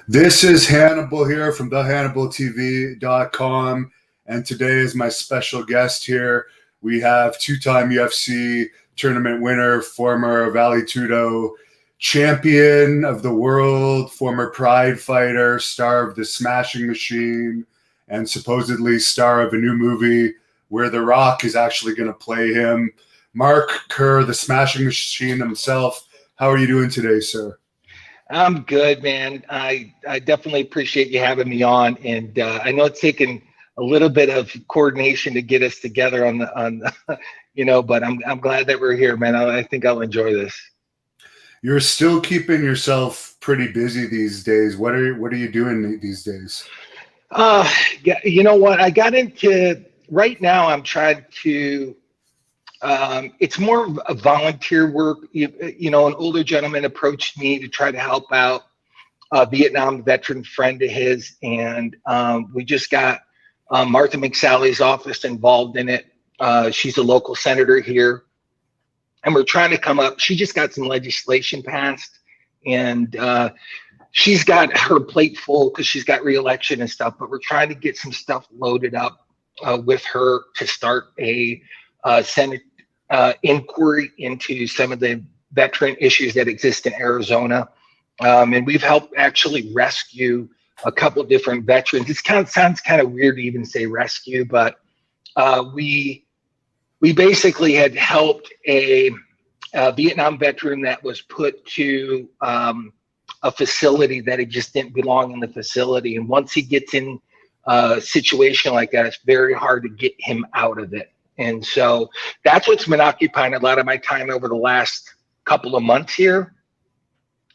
This is Hannibal here from thehannibaltv.com, and today is my special guest here. We have two-time UFC Tournament Winner, former Vale Tudo champion of the world, former Pride fighter, star of The Smashing Machine, and supposedly star of a new movie where The Rock is actually going to play him. Mark Kerr, The Smashing Machine himself. How are you doing today, sir? I'm good, man. I definitely appreciate you having me on, and I know it's taken a little bit of coordination to get us together on but I'm glad that we're here, man. I think I'll enjoy this. You're still keeping yourself pretty busy these days. What are you doing these days? Yeah, you know what? I got into right now. I'm trying to. It's more of a volunteer work. You know, an older gentleman approached me to try to help out a Vietnam veteran friend of his, and we just got Martha McSally's office involved in it. She's a local senator here, and we're trying to come up. She just got some legislation passed, and she's got her plate full because she's got re-election and stuff, but we're trying to get some stuff loaded up with her to start a Senate inquiry into some of the veteran issues that exist in Arizona. And we've helped actually rescue a couple of different veterans. It sounds kind of weird to even say rescue, but we basically had helped a Vietnam veteran that was put to a facility that it just didn't belong in the facility. And once he gets in a situation like that, it's very hard to get him out of it. And so that's what's been occupying a lot of my time over the last couple of months here.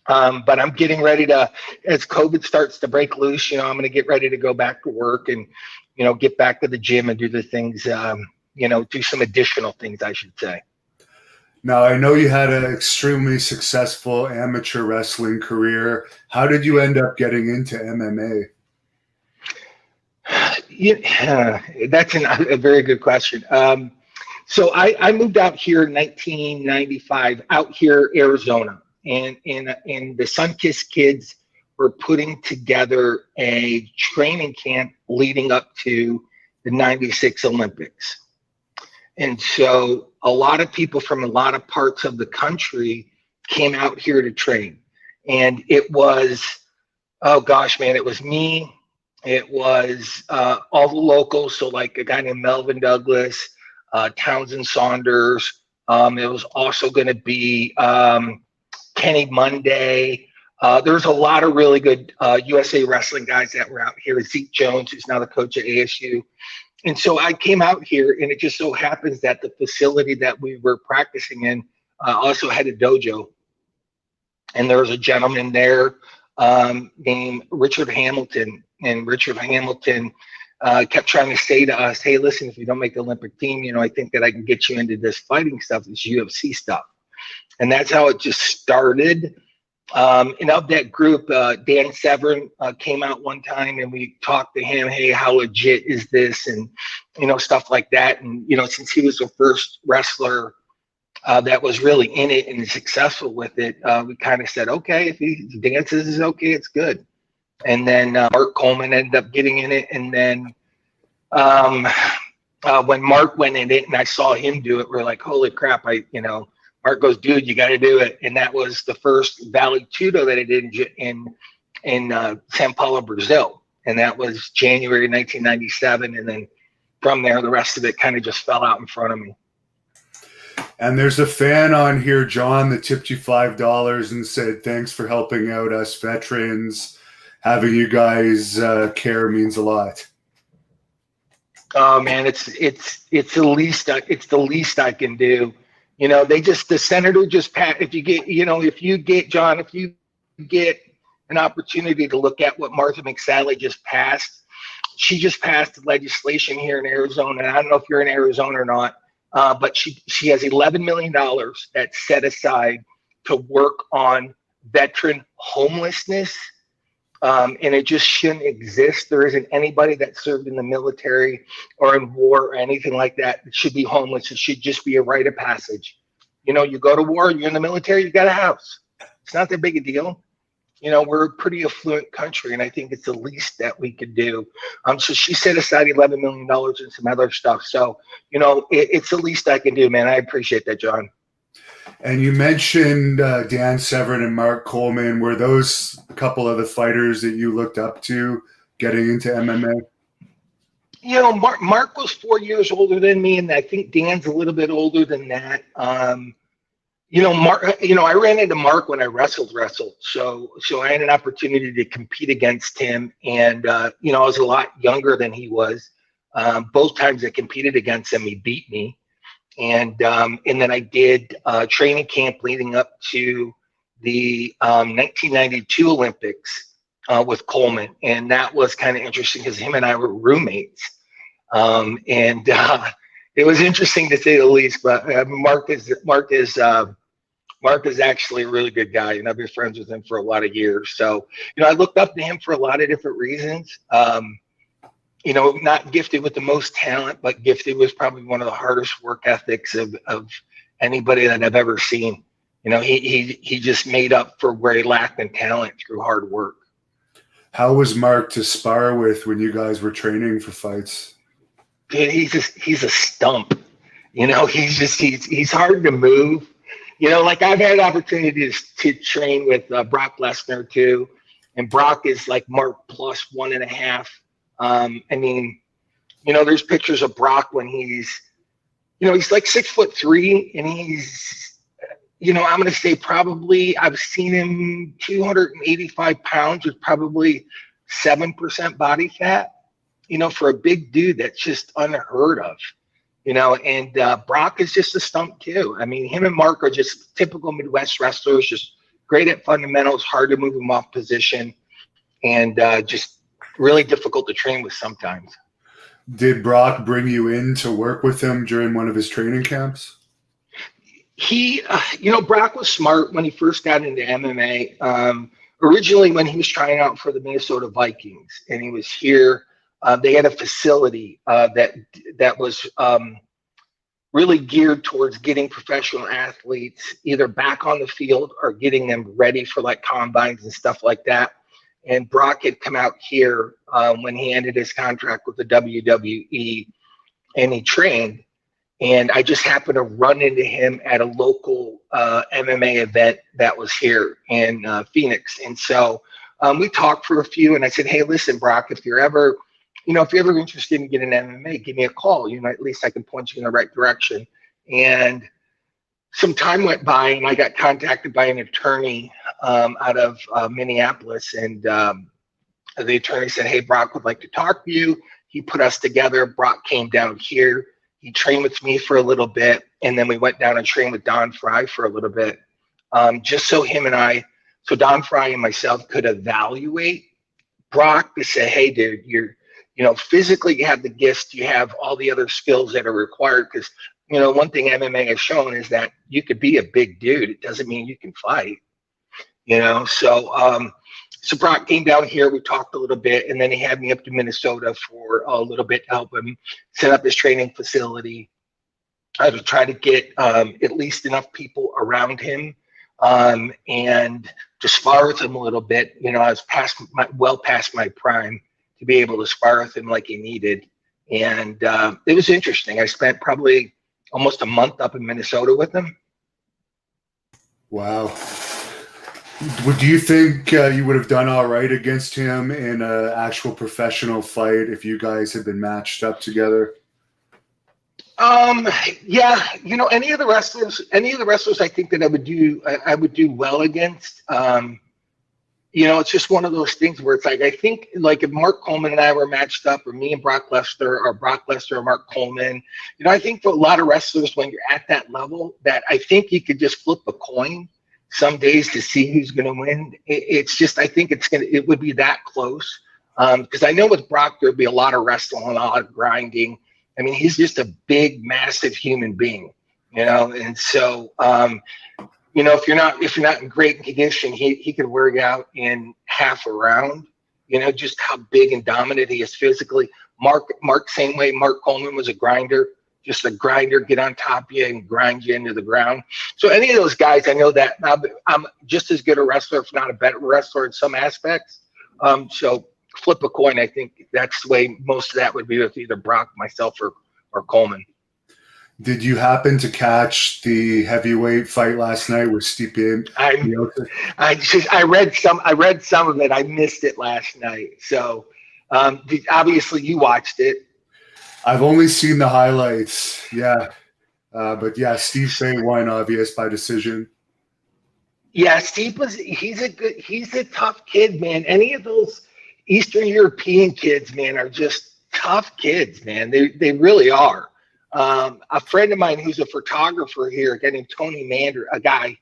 But I'm getting ready to, as COVID starts to break loose, I'm going to get ready to go back to work and, get back to the gym and do the things, do some additional things, I should say. Now, I know you had an extremely successful amateur wrestling career. How did you end up getting into MMA? Yeah, that's a very good question. So I moved out here in 1995, out here, Arizona, and the Sunkist kids were putting together a training camp leading up to the 96 Olympics. And so a lot of people from a lot of parts of the country came out here to train. And it was, oh gosh, man, it was me. It was all the locals, so like a guy named Melvin Douglas, Townsend Saunders. It was also going to be Kenny Monday. There's a lot of really good USA wrestling guys that were out here. Zeke Jones, who's now the coach at ASU. And so I came out here, and it just so happens that the facility that we were practicing in also had a dojo. And there was a gentleman there named Richard Hamilton. And Richard Hamilton kept trying to say to us, hey, listen, if you don't make the Olympic team, I think that I can get you into this fighting stuff, this UFC stuff. And that's how it just started. And of that group, Dan Severn came out one time, and we talked to him, hey, how legit is this? And, stuff like that. And, since he was the first wrestler that was really in it and successful with it, we kind of said, okay, if he dances is okay, it's good. And then Mark Coleman ended up getting in it. And then when Mark went in it and I saw him do it, we're like, holy crap, Mark goes, dude, you got to do it. And that was the first Vale Tudo that I did in São Paulo, Brazil. And that was January 1997. And then from there, the rest of it kind of just fell out in front of me. And there's a fan on here, John, that tipped you $5 and said, thanks for helping out us veterans. Having you guys care means a lot. Oh man, it's the least I can do. The senator just passed. If you get an opportunity to look at what Martha McSally just passed, she just passed legislation here in Arizona. And I don't know if you're in Arizona or not, but she has $11 million that's set aside to work on veteran homelessness. And it just shouldn't exist. There isn't anybody that served in the military or in war or anything like that should be homeless. It should just be a rite of passage. You go to war, you're in the military, you got a house. It's not that big a deal. we're a pretty affluent country, and I think it's the least that we could do. So she set aside $11 million and some other stuff. So, it's the least I can do, man. I appreciate that, John. And you mentioned Dan Severn and Mark Coleman. Were those a couple of the fighters that you looked up to getting into MMA? Mark was 4 years older than me, and I think Dan's a little bit older than that. Mark, I ran into Mark when I wrestled. So I had an opportunity to compete against him, and I was a lot younger than he was. Both times I competed against him, he beat me. And then I did training camp leading up to the 1992 Olympics with Coleman, and that was kind of interesting because him and I were roommates, and it was interesting to say the least. But Mark is actually a really good guy, and I've been friends with him for a lot of years. So I looked up to him for a lot of different reasons. Not gifted with the most talent, but gifted with probably one of the hardest work ethics of anybody that I've ever seen. He just made up for where he lacked in talent through hard work. How was Mark to spar with when you guys were training for fights? Dude, he's a stump. He's hard to move. Like I've had opportunities to train with Brock Lesnar too, and Brock is like Mark plus 1.5. There's pictures of Brock when he's like 6'3", and he's, I'm going to say probably I've seen him 285 pounds with probably 7% body fat, for a big dude. That's just unheard of, and Brock is just a stump too. Him and Mark are just typical Midwest wrestlers, just great at fundamentals, hard to move them off position, and just really difficult to train with sometimes. Did Brock bring you in to work with him during one of his training camps? He, Brock was smart when he first got into MMA. Originally, when he was trying out for the Minnesota Vikings, and he was here, they had a facility that was really geared towards getting professional athletes either back on the field or getting them ready for like combines and stuff like that. And Brock had come out here when he ended his contract with the WWE, and he trained. And I just happened to run into him at a local MMA event that was here in Phoenix. And so we talked for a few, and I said, hey, listen, Brock, if you're ever interested in getting MMA, give me a call. At least I can point you in the right direction. And some time went by, and I got contacted by an attorney out of Minneapolis, and the attorney said, hey, Brock would like to talk to you. He put us together. Brock came down here. He trained with me for a little bit, and then we went down and trained with Don Fry for a little bit, just so Don Fry and myself could evaluate Brock to say, hey, dude, you're, physically you have the gifts, you have all the other skills that are required, because one thing MMA has shown is that you could be a big dude. It doesn't mean you can fight, So Brock came down here, we talked a little bit, and then he had me up to Minnesota for a little bit to help him set up his training facility. I would try to get at least enough people around him and to spar with him a little bit. I was well past my prime to be able to spar with him like he needed. And it was interesting. I spent probably almost a month up in Minnesota with him. Wow. Do you think you would have done all right against him in an actual professional fight if you guys had been matched up together? Yeah, any of the wrestlers I think that I would do well against. It's just one of those things where it's like, I think like if Mark Coleman and I were matched up, or me and Brock Lesnar, or Brock Lesnar or Mark Coleman, I think for a lot of wrestlers, when you're at that level, that I think you could just flip a coin some days to see who's going to win. It's just, I think it would be that close. Because I know with Brock, there'd be a lot of wrestling, a lot of grinding. He's just a big, massive human being, and so, if you're not in great condition, he could wear you out in half a round, just how big and dominant he is physically. Mark, same way. Mark Coleman was a grinder, just a grinder, get on top of you and grind you into the ground. So any of those guys, I know that I'm just as good a wrestler, if not a better wrestler in some aspects. So flip a coin. I think that's the way most of that would be with either Brock, myself, or Coleman. Did you happen to catch the heavyweight fight last night with Stipe? I read some of it. I missed it last night. So obviously you watched it. I've only seen the highlights. Yeah. But yeah, Stipe won, obvious, by decision. Yeah, he's a tough kid, man. Any of those Eastern European kids, man, are just tough kids, man. They really are. A friend of mine who's a photographer here, a guy named Tony Mandarich,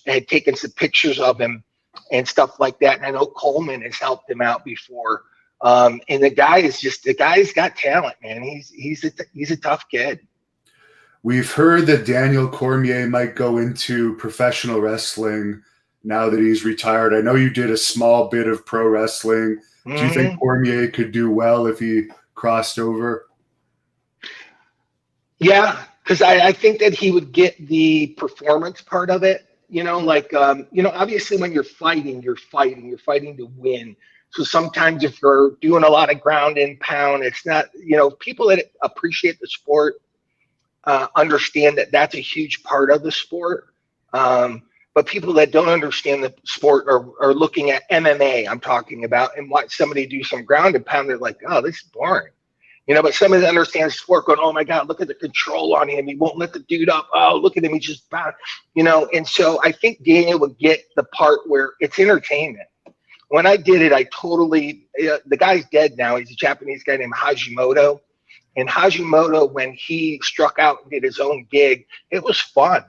had taken some pictures of him and stuff like that. And I know Coleman has helped him out before. And the guy's got talent, man. He's a tough kid. We've heard that Daniel Cormier might go into professional wrestling now that he's retired. I know you did a small bit of pro wrestling. Do you think Cormier could do well if he crossed over? Yeah, because I think that he would get the performance part of it. Obviously when you're fighting to win. So sometimes if you're doing a lot of ground and pound, it's not, people that appreciate the sport understand that that's a huge part of the sport. But people that don't understand the sport are looking at MMA, I'm talking about, and watch somebody do some ground and pound. They're like, oh, this is boring. But somebody that understands sport going, oh my God, look at the control on him. He won't let the dude up. Oh, look at him. He's just bound, And so I think Daniel would get the part where it's entertainment. When I did it, the guy's dead now. He's a Japanese guy named Hashimoto. And Hashimoto, when he struck out and did his own gig, it was fun.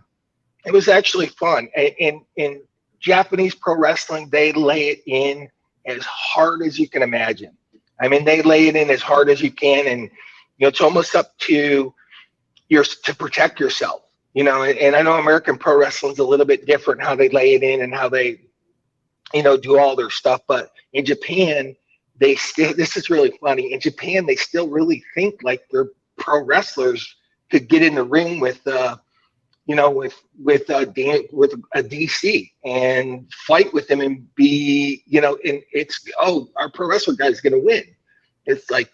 It was actually fun. And in Japanese pro wrestling, they lay it in as hard as you can imagine. I mean, they lay it in as hard as you can, and it's almost up to to protect yourself. And I know American pro wrestling is a little bit different, how they lay it in and how they, do all their stuff. But in Japan, this is really funny. In Japan, they still really think like their pro wrestlers could get in the ring with a DC and fight with him and be, and it's, our pro wrestler guy's going to win. It's like,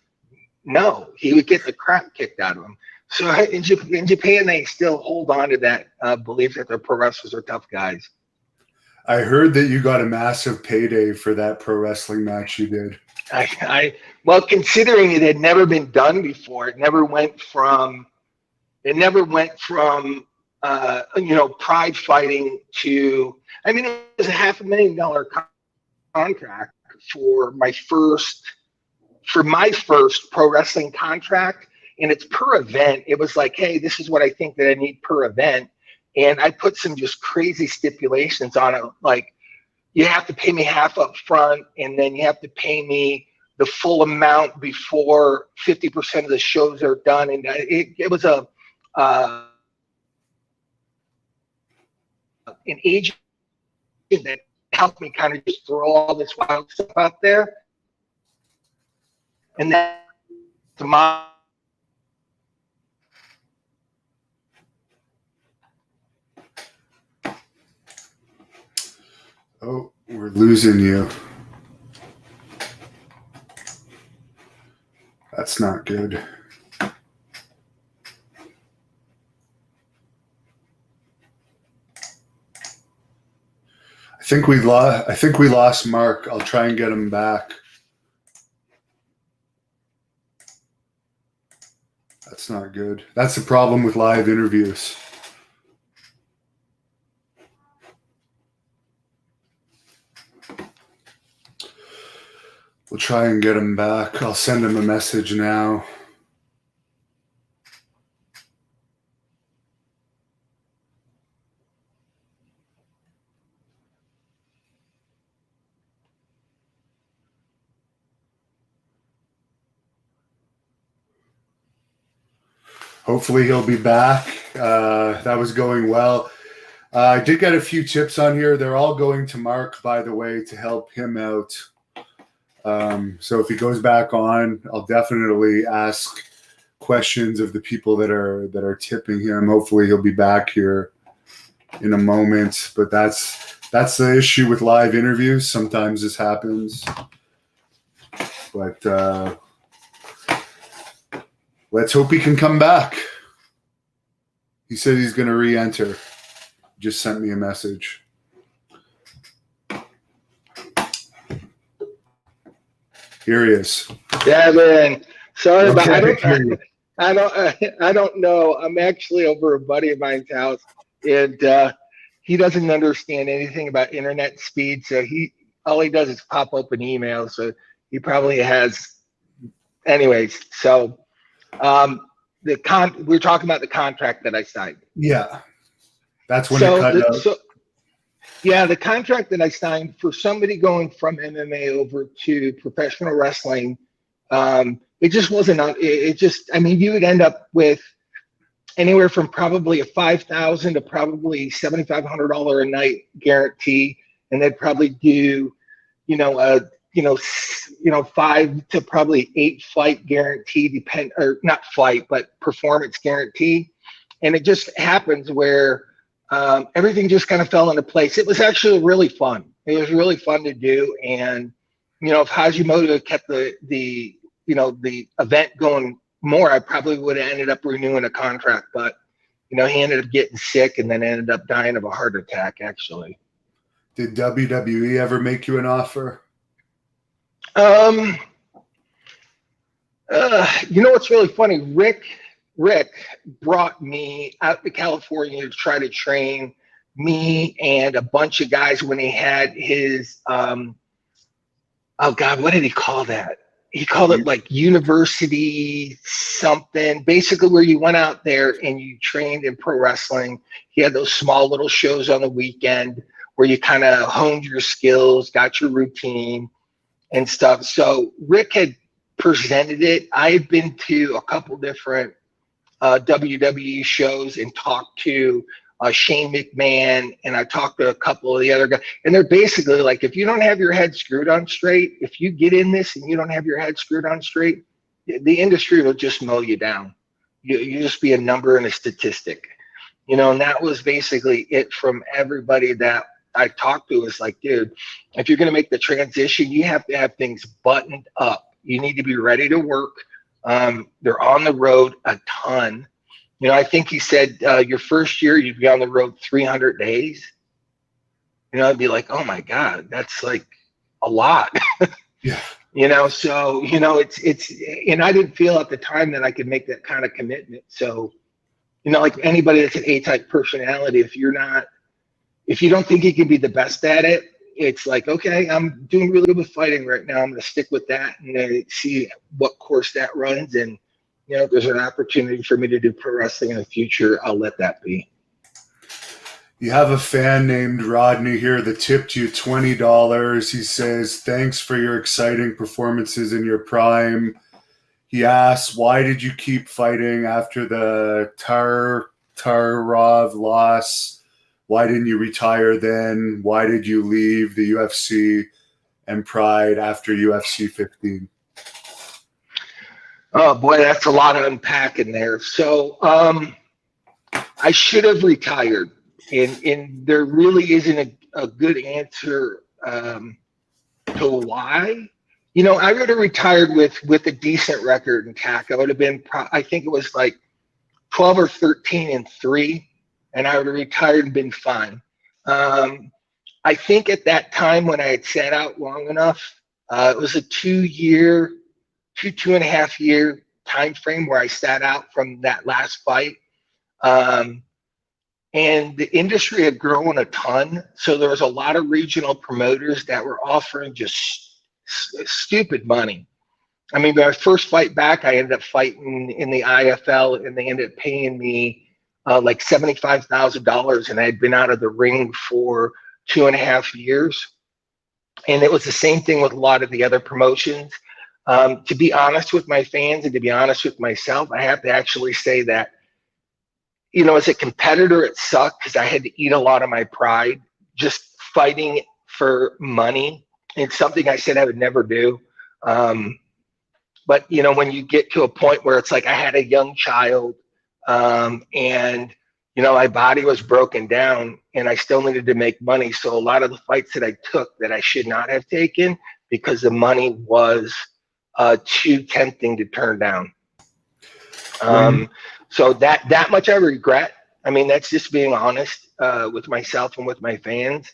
no, he would get the crap kicked out of him. So in Japan, they still hold on to that belief that their pro wrestlers are tough guys. I heard that you got a massive payday for that pro wrestling match you did. Well, considering it had never been done before, it never went from pride fighting to, it was a $500,000 contract for my first pro wrestling contract. And it's per event. It was like, hey, this is what I think that I need per event. And I put some just crazy stipulations on it. Like, you have to pay me half up front, and then you have to pay me the full amount before 50% of the shows are done. And it was an agent that helped me kind of just throw all this wild stuff out there. And then Oh, we're losing you. That's not good. I think we lost Mark. I'll try and get him back. That's not good. That's the problem with live interviews. We'll try and get him back. I'll send him a message now. Hopefully he'll be back. That was going well. I did get a few tips on here. They're all going to Mark, by the way, to help him out. So if he goes back on, I'll definitely ask questions of the people that are tipping him. Hopefully he'll be back here in a moment. But that's the issue with live interviews. Sometimes this happens. But let's hope he can come back. He said he's going to re-enter. Just sent me a message. Here he is. Yeah, man. Sorry, Okay. but I don't know. I'm actually over a buddy of mine's house, and he doesn't understand anything about internet speed. So all he does is pop open emails. So he probably has. Anyways, so we're talking about the contract that I signed. Yeah, that's when it cut out. Yeah, the contract that I signed for somebody going from MMA over to professional wrestling, it just wasn't. I mean, you would end up with anywhere from probably a $5,000 to probably $7,500 a night guarantee, and they'd probably do, 5 to probably 8 fight guarantee, not fight, but performance guarantee, and it just happens where. Everything just kind of fell into place. It was actually really fun. It was really fun to do. And, if Hashimoto kept the event going more, I probably would have ended up renewing a contract. But, he ended up getting sick and then ended up dying of a heart attack, actually. Did WWE ever make you an offer? What's really funny? Rick brought me out to California to try to train me and a bunch of guys when he had his, what did he call that? He called it like university something, basically where you went out there and you trained in pro wrestling. He had those small little shows on the weekend where you kind of honed your skills, got your routine and stuff. So Rick had presented it. I had been to a couple different WWE shows and talked to Shane McMahon, and I talked to a couple of the other guys, and they're basically like, if you don't have your head screwed on straight, if you get in this and you don't have your head screwed on straight, the industry will just mow you down. You just be a number and a statistic, and that was basically it from everybody that I talked to. Is like, dude, if you're going to make the transition, you have to have things buttoned up. You need to be ready to work. They're on the road a ton. I think he said your first year you'd be on the road 300 days. I'd be like, oh my God, that's like a lot. Yeah. So it's and I didn't feel at the time that I could make that kind of commitment. So, like anybody that's an A-type personality, if you don't think you can be the best at it, it's like, okay, I'm doing really good with fighting right now. I'm going to stick with that and see what course that runs. And, if there's an opportunity for me to do pro wrestling in the future, I'll let that be. You have a fan named Rodney here that tipped you $20. He says, thanks for your exciting performances in your prime. He asks, why did you keep fighting after the Tararov loss? Why didn't you retire then? Why did you leave the UFC and Pride after UFC 15? Oh boy, that's a lot of unpacking there. So I should have retired, and there really isn't a good answer to why. I would have retired with a decent record in TAC. I would have been, I think it was like 12 or 13-3. And I would have retired and been fine. I think at that time when I had sat out long enough, it was a 2.5 year time frame where I sat out from that last fight. And the industry had grown a ton. So there was a lot of regional promoters that were offering just stupid money. I mean, my first fight back, I ended up fighting in the IFL, and they ended up paying me like $75,000, and I had been out of the ring for 2.5 years. And it was the same thing with a lot of the other promotions. To be honest with my fans and to be honest with myself, I have to actually say that, as a competitor, it sucked because I had to eat a lot of my pride just fighting for money. It's something I said I would never do. But, you know, when you get to a point where it's like I had a young child, and, you know, my body was broken down and I still needed to make money. So a lot of the fights that I took that I should not have taken because the money was too tempting to turn down. So that much I regret. I mean, that's just being honest with myself and with my fans,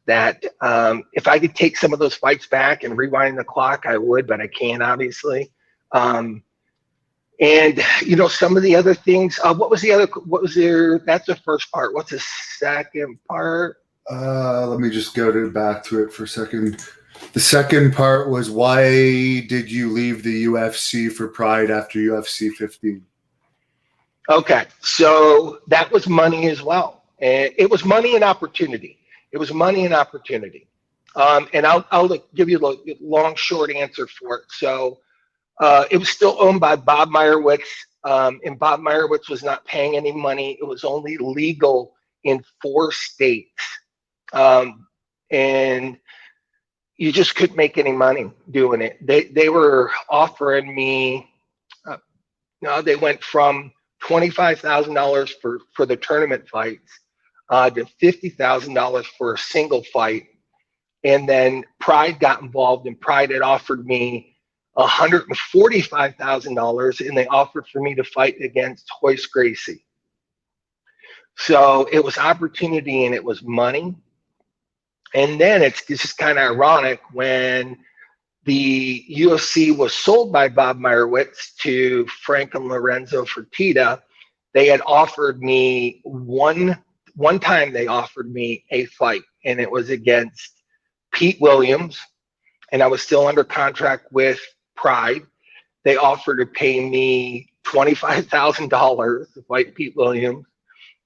that if I could take some of those fights back and rewind the clock, I would, but I can't, obviously. And, you know, some of the other things, what was there? That's the first part. What's the second part? Let me just go back to it for a second. The second part was, why did you leave the UFC for Pride after UFC 15? Okay, so that was money as well. And it was money and opportunity. And I'll give you the long, short answer for it. So it was still owned by Bob Meyerowitz, and Bob Meyerowitz was not paying any money. It was only legal in 4 states. And you just couldn't make any money doing it. They were offering me, they went from $25,000 for the tournament fights to $50,000 for a single fight. And then Pride got involved, and Pride had offered me $145,000, and they offered for me to fight against Hoist Gracie. So it was opportunity and it was money. And then it's just kind of ironic, when the UFC was sold by Bob Meyerowitz to Frank and Lorenzo Fertitta, they had offered me one time they offered me a fight, and it was against Pete Williams, and I was still under contract with Pride. They offered to pay me $25,000 to fight Pete Williams,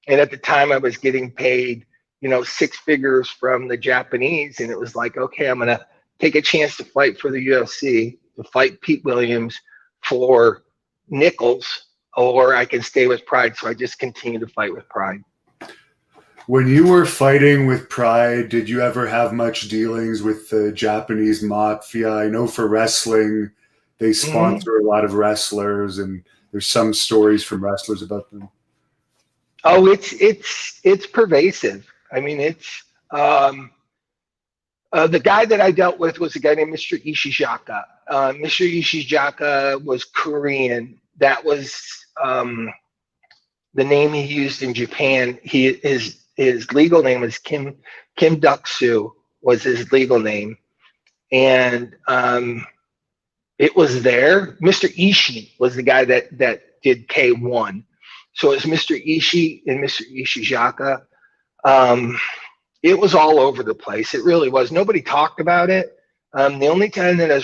and at the time I was getting paid, you know, 6 figures from the Japanese, and it was like, okay, I'm gonna take a chance to fight for the UFC, to fight Pete Williams for nickels, or I can stay with Pride. So I just continued to fight with Pride. When you were fighting with Pride, did you ever have much dealings with the Japanese Mafia? I know for wrestling, they sponsor a lot of wrestlers, and there's some stories from wrestlers about them. Oh, it's pervasive. I mean, it's the guy that I dealt with was a guy named Mr. Ishizaka. Mr. Ishizaka was Korean. That was the name he used in Japan. His legal name is Kim Duk-soo was his legal name, and it was there. Mr. Ishii was the guy that did K1. So it was Mr. Ishii and Mr. Ishizaka. It was all over the place. It really was. Nobody talked about it. The only time that it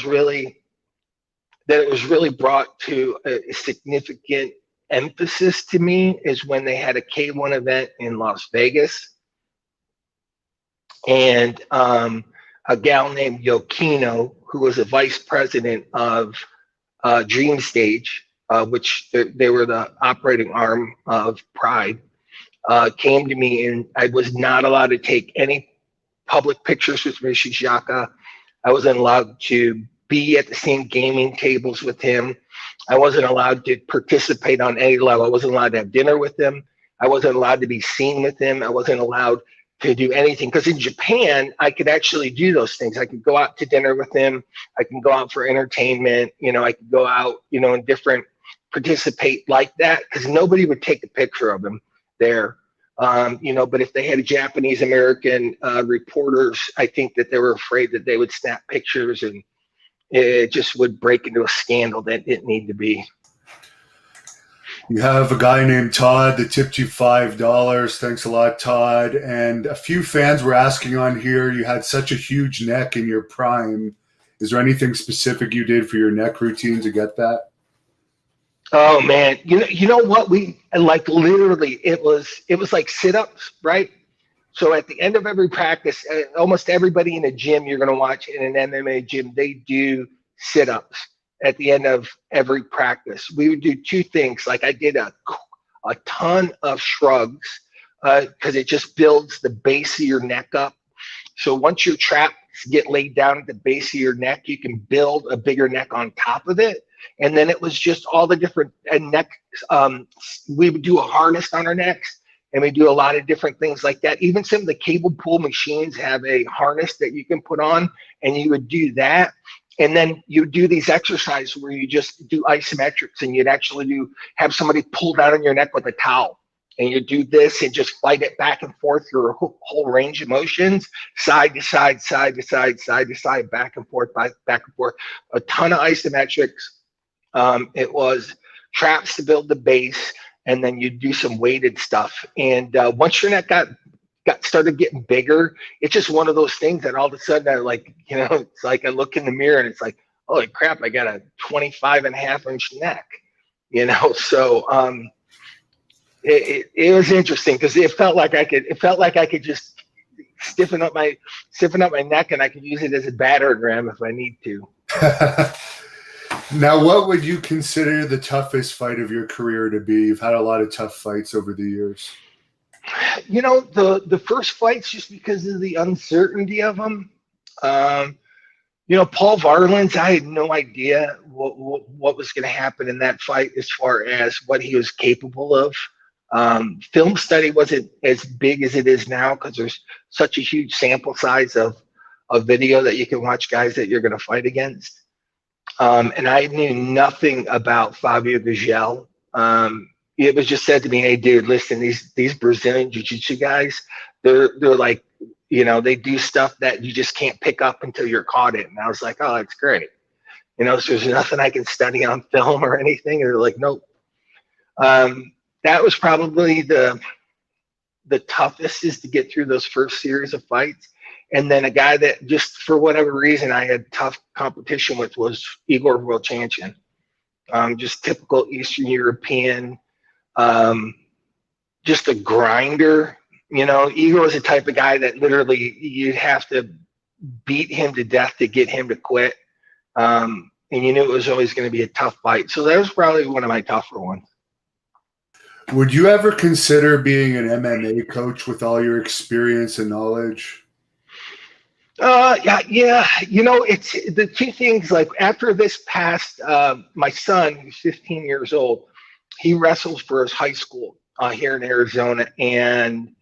was really brought to a significant emphasis to me is when they had a K1 event in Las Vegas, and a gal named Yokino, who was a vice president of Dream Stage, which they were the operating arm of Pride, came to me, and I was not allowed to take any public pictures with Ishizaka. I wasn't allowed to be at the same gaming tables with him. I wasn't allowed to participate on any level. I wasn't allowed to have dinner with him. I wasn't allowed to be seen with him. I wasn't allowed to do anything, because in Japan, I could actually do those things. I could go out to dinner with him. I can go out for entertainment. You know, I could go out, you know, and participate like that, because nobody would take a picture of him there. You know, but if they had Japanese American reporters, I think that they were afraid that they would snap pictures, and it just would break into a scandal that didn't need to be. You have a guy named Todd that tipped you $5. Thanks a lot, Todd. And a few fans were asking on here, you had such a huge neck in your prime. Is there anything specific you did for your neck routine to get that? Oh man, you know what, we like literally it was like sit-ups, right? So at the end of every practice, almost everybody in a gym you're going to watch in an MMA gym, they do sit-ups at the end of every practice. We would do 2 things. Like I did a ton of shrugs because it just builds the base of your neck up. So once your traps get laid down at the base of your neck, you can build a bigger neck on top of it. And then it was just all the different neck. We would do a harness on our necks, and we do a lot of different things like that. Even some of the cable pull machines have a harness that you can put on, and you would do that. And then you do these exercises where you just do isometrics, and you'd actually have somebody pull down on your neck with a towel. And you do this and just fight it back and forth through a whole range of motions, side to side, side to side, side to side, back and forth, back and forth. A ton of isometrics. It was traps to build the base, and then you do some weighted stuff. And once your neck got started getting bigger, it's just one of those things that all of a sudden it's like I look in the mirror and it's like, holy crap, I got a 25.5-inch neck, So it was interesting because it felt like I could just stiffen up my neck, and I could use it as a battering ram if I need to. Now, what would you consider the toughest fight of your career to be? You've had a lot of tough fights over the years. The first fights, just because of the uncertainty of them. Paul Varlin's, I had no idea what was going to happen in that fight as far as what he was capable of. Film study wasn't as big as it is now because there's such a huge sample size of video that you can watch guys that you're going to fight against. And I knew nothing about Fabio Gugel. It was just said to me, hey, dude, listen, these Brazilian jiu-jitsu guys, they're like, they do stuff that you just can't pick up until you're caught in. And I was like, oh, that's great. So there's nothing I can study on film or anything. And they're like, nope. That was probably the toughest, is to get through those first series of fights. And then a guy that just for whatever reason I had tough competition with was Igor Vovchanchyn. Just typical Eastern European, just a grinder. Igor was the type of guy that literally you'd have to beat him to death to get him to quit. And you knew it was always going to be a tough fight. So that was probably one of my tougher ones. Would you ever consider being an MMA coach with all your experience and knowledge? Yeah. It's the two things. Like after this passed, my son, who's 15 years old, he wrestles for his high school here in Arizona, and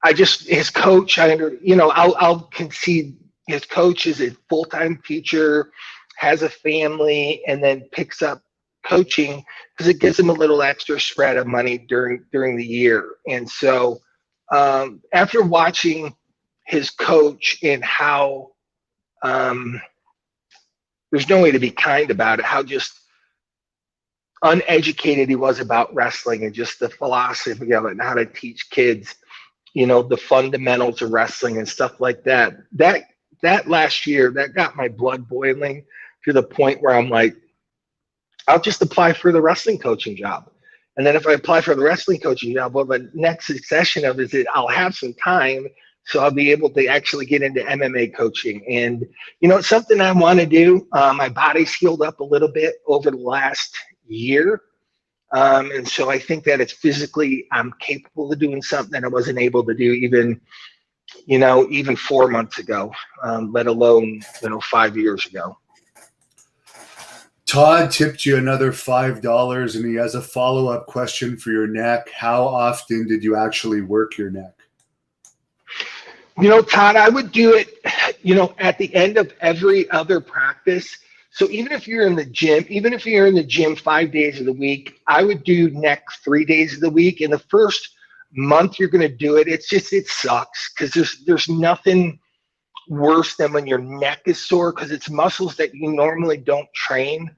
his coach. I'll concede his coach is a full-time teacher, has a family, and then picks up coaching because it gives him a little extra spread of money during the year. And so after watching his coach and how there's no way to be kind about it, how just uneducated he was about wrestling and just the philosophy of it and how to teach kids, the fundamentals of wrestling and stuff like that. That last year, that got my blood boiling to the point where I'm like, I'll just apply for the wrestling coaching job. And then if I apply for the wrestling coaching job, well, the next succession of is that I'll have some time, so I'll be able to actually get into MMA coaching. And, it's something I want to do. My body's healed up a little bit over the last year. And so I think that it's physically, I'm capable of doing something that I wasn't able to do even 4 months ago, let alone, 5 years ago. Todd tipped you another $5, and he has a follow-up question for your neck. How often did you actually work your neck? Todd, I would do it, at the end of every other practice. So even if you're in the gym 5 days of the week, I would do neck 3 days of the week. In the first month you're going to do it, it sucks because there's nothing worse than when your neck is sore because it's muscles that you normally don't train.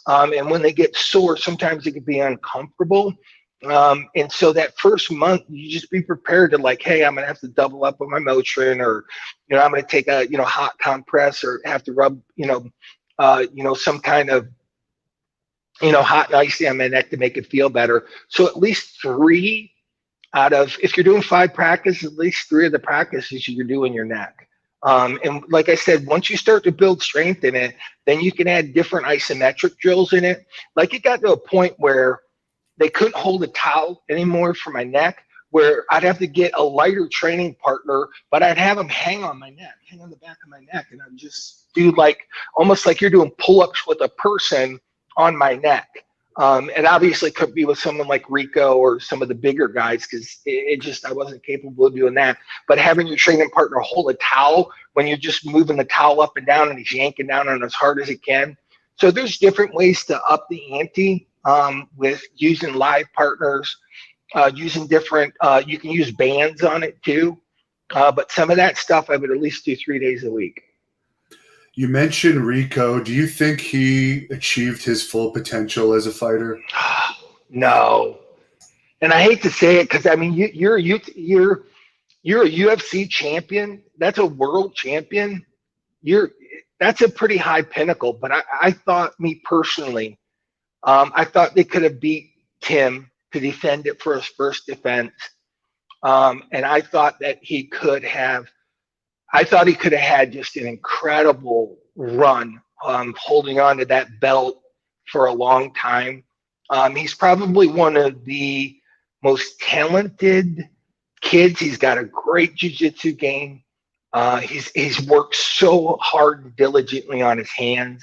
And when they get sore, sometimes it can be uncomfortable. And so that first month, you just be prepared to like, hey, I'm going to have to double up on my Motrin, or, I'm going to take a, hot compress, or have to rub, some kind of, hot and icy on my neck to make it feel better. So at least if you're doing 5 practices, at least 3 of the practices you're doing your neck. And like I said, once you start to build strength in it, then you can add different isometric drills in it. Like it got to a point where they couldn't hold a towel anymore for my neck. where I'd have to get a lighter training partner, but I'd have him hang on my neck, hang on the back of my neck, and I'd just do like almost like you're doing pull-ups with a person on my neck. And obviously could be with someone like Rico or some of the bigger guys because it just, I wasn't capable of doing that. But having your training partner hold a towel when you're just moving the towel up and down and he's yanking down on as hard as he can. So there's different ways to up the ante with using live partners, using different, you can use bands on it too. But some of that stuff I would at least do 3 days a week. You mentioned Rico. Do you think he achieved his full potential as a fighter? No. And I hate to say it because I mean you're a UFC champion. That's a world champion. That's a pretty high pinnacle. But I thought, me personally, I thought they could have beat Tim to defend it for his first defense. And I thought that he could have had just an incredible run holding on to that belt for a long time. He's probably one of the most talented kids. He's got a great jiu-jitsu game. He's worked so hard and diligently on his hands.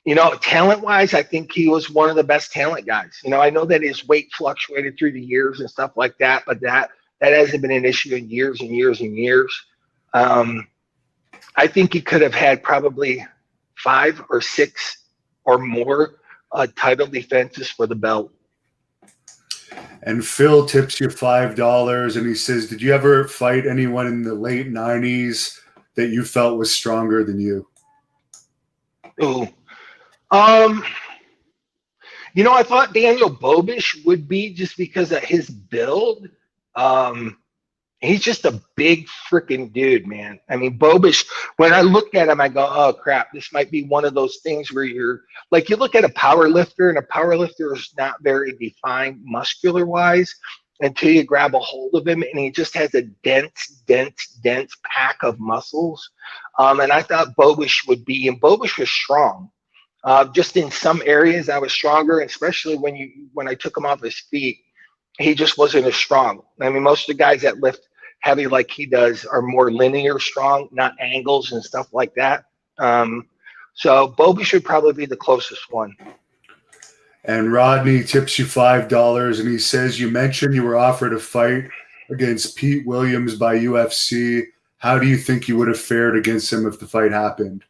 Talent-wise, I think he was one of the best talent guys. I know that his weight fluctuated through the years and stuff like that, but that hasn't been an issue in years and years and years. I think he could have had probably 5 or 6 or more title defenses for the belt. And Phil tips you $5, and he says, did you ever fight anyone in the late 90s that you felt was stronger than you? Ooh. I thought Daniel Bobish would be just because of his build. He's just a big freaking dude, man. I mean, Bobish, when I look at him, I go, oh, crap, this might be one of those things where you're like, you look at a power lifter, and a power lifter is not very defined muscular-wise until you grab a hold of him, and he just has a dense pack of muscles. And I thought Bobish would be, and Bobish was strong. Just in some areas, I was stronger, especially when I took him off his feet. He just wasn't as strong. I mean, most of the guys that lift heavy like he does are more linear strong, not angles and stuff like that. So Bobby should probably be the closest one. And Rodney tips you $5, and he says, you mentioned you were offered a fight against Pete Williams by UFC. How do you think you would have fared against him if the fight happened?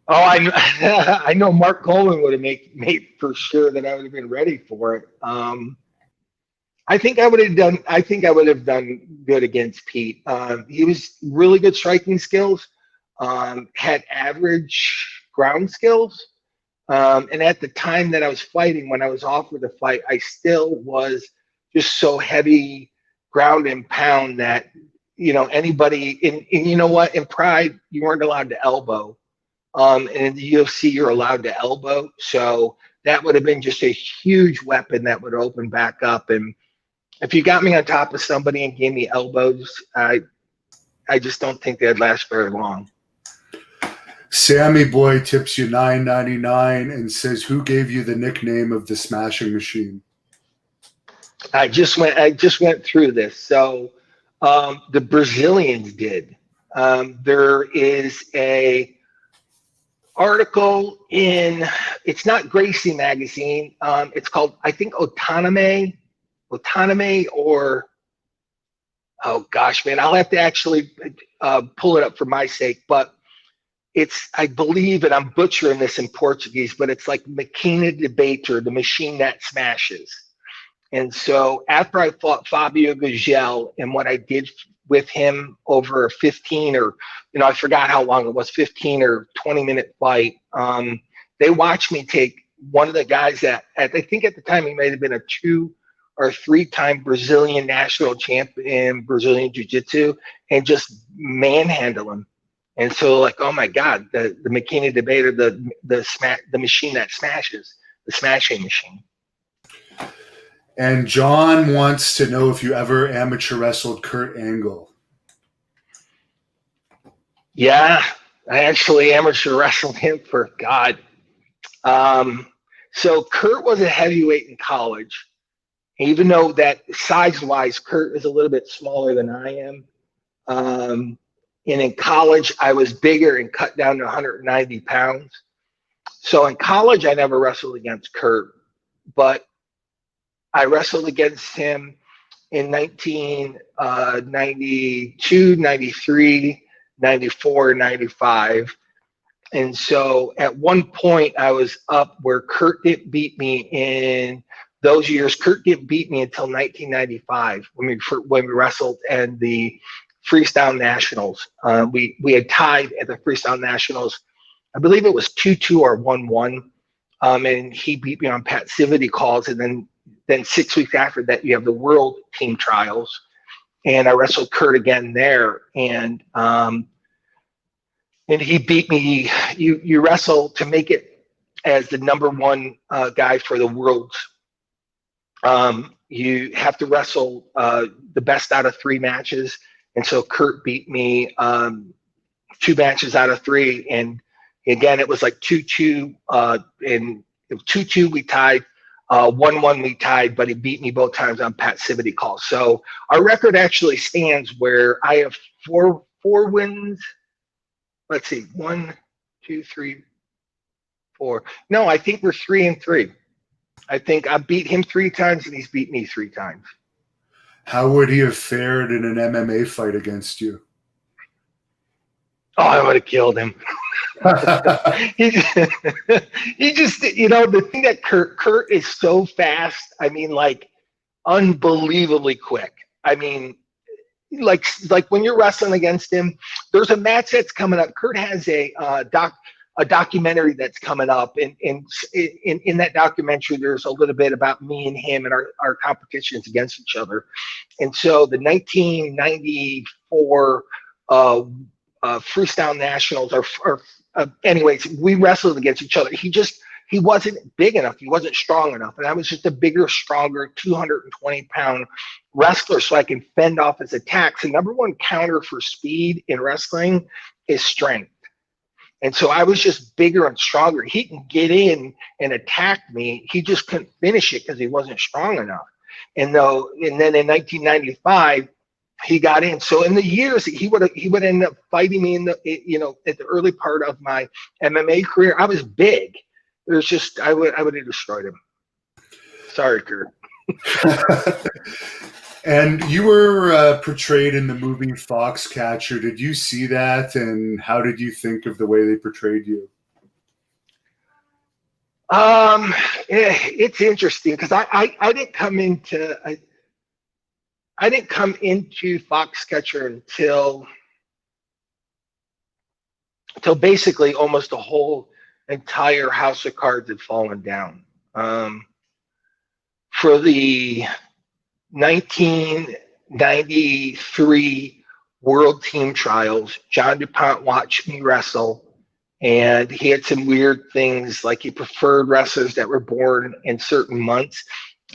Oh, I know Mark Coleman would have made for sure that I would have been ready for it. I think I would have done good against Pete. He was really good striking skills, had average ground skills. And at the time that I was fighting, when I was offered the fight, I still was just so heavy ground and pound that, anybody and you know what, in Pride, you weren't allowed to elbow. And in the UFC, you're allowed to elbow. So that would have been just a huge weapon that would open back up. And if you got me on top of somebody and gave me elbows, I just don't think they'd last very long. Sammy Boy tips you $9.99 and says, who gave you the nickname of the Smashing Machine? I just went through this. So the Brazilians did. There is a article in, it's not Gracie magazine. It's called, I think, Autonomy, or, oh gosh, man, I'll have to actually pull it up for my sake, but it's, I believe, and I'm butchering this in Portuguese, but it's like Máquina de Bater, the machine that smashes. And so after I fought Fabio Gugel, and what I did with him over a 15 or, I forgot how long it was, 15 or 20-minute fight, they watched me take one of the guys that, I think at the time he might have been a 2 or 3-time Brazilian national champion in Brazilian Jiu-Jitsu, and just manhandle him. And so, like, oh my God, the Máquina de Bater, the machine that smashes, the smashing machine. And John wants to know if you ever amateur wrestled Kurt Angle. Yeah, I actually amateur wrestled him for God. So Kurt was a heavyweight in college. Even though that size-wise, Kurt is a little bit smaller than I am. And in college, I was bigger and cut down to 190 pounds. So in college, I never wrestled against Kurt, but I wrestled against him in 1992, 93, 94, 95. And so at one point, I was up where Kurt didn't beat me in those years. Kurt didn't beat me until 1995 when we wrestled in the Freestyle Nationals. We had tied at the Freestyle Nationals. I believe it was 2-2 or 1-1. And he beat me on passivity calls. And then 6 weeks after that, you have the World Team Trials. And I wrestled Kurt again there. And he beat me. You wrestle to make it as the number one guy for the worlds. You have to wrestle the best out of 3 matches. And so Kurt beat me 2 matches out of 3. And again, it was like 2-2. And 2-2 we tied. 1-1 we tied, but he beat me both times on passivity calls. So our record actually stands where I have four wins. Let's see, 1, 2, 3, 4. No, I think we're 3-3. I think I beat him 3 times and he's beat me 3 times. How would he have fared in an MMA fight against you? Oh, I would have killed him. he just, the thing that Kurt is so fast. I mean, like, unbelievably quick. I mean, like when you're wrestling against him, there's a match that's coming up. Kurt has a documentary that's coming up, and in that documentary, there's a little bit about me and him and our competitions against each other. And so the 1994 Freestyle Nationals anyways, we wrestled against each other. He wasn't big enough. He wasn't strong enough. And I was just a bigger, stronger 220-pound wrestler, so I can fend off his attacks. The number one counter for speed in wrestling is strength. And so I was just bigger and stronger. He can get in and attack me. He just couldn't finish it because he wasn't strong enough. And then in 1995, he got in. So in the years he would end up fighting me at the early part of my MMA career. I was big. It was just I would have destroyed him. Sorry, Kerr. And you were portrayed in the movie Foxcatcher. Did you see that, and how did you think of the way they portrayed you? It's interesting because I didn't come into Foxcatcher until basically almost the whole entire house of cards had fallen down. For the 1993 World Team Trials, John DuPont watched me wrestle, and he had some weird things, like he preferred wrestlers that were born in certain months.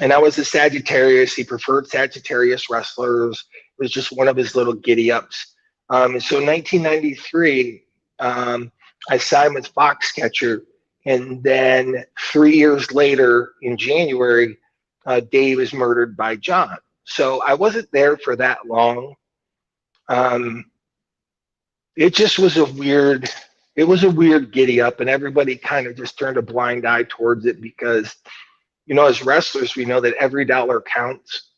And I was a Sagittarius. He preferred Sagittarius wrestlers. It was just one of his little giddy ups. And so in 1993, I signed with Foxcatcher. And then 3 years later, in January, Dave was murdered by John. So I wasn't there for that long. It just was a weird giddy up, and everybody kind of just turned a blind eye towards it because, as wrestlers, we know that every dollar counts.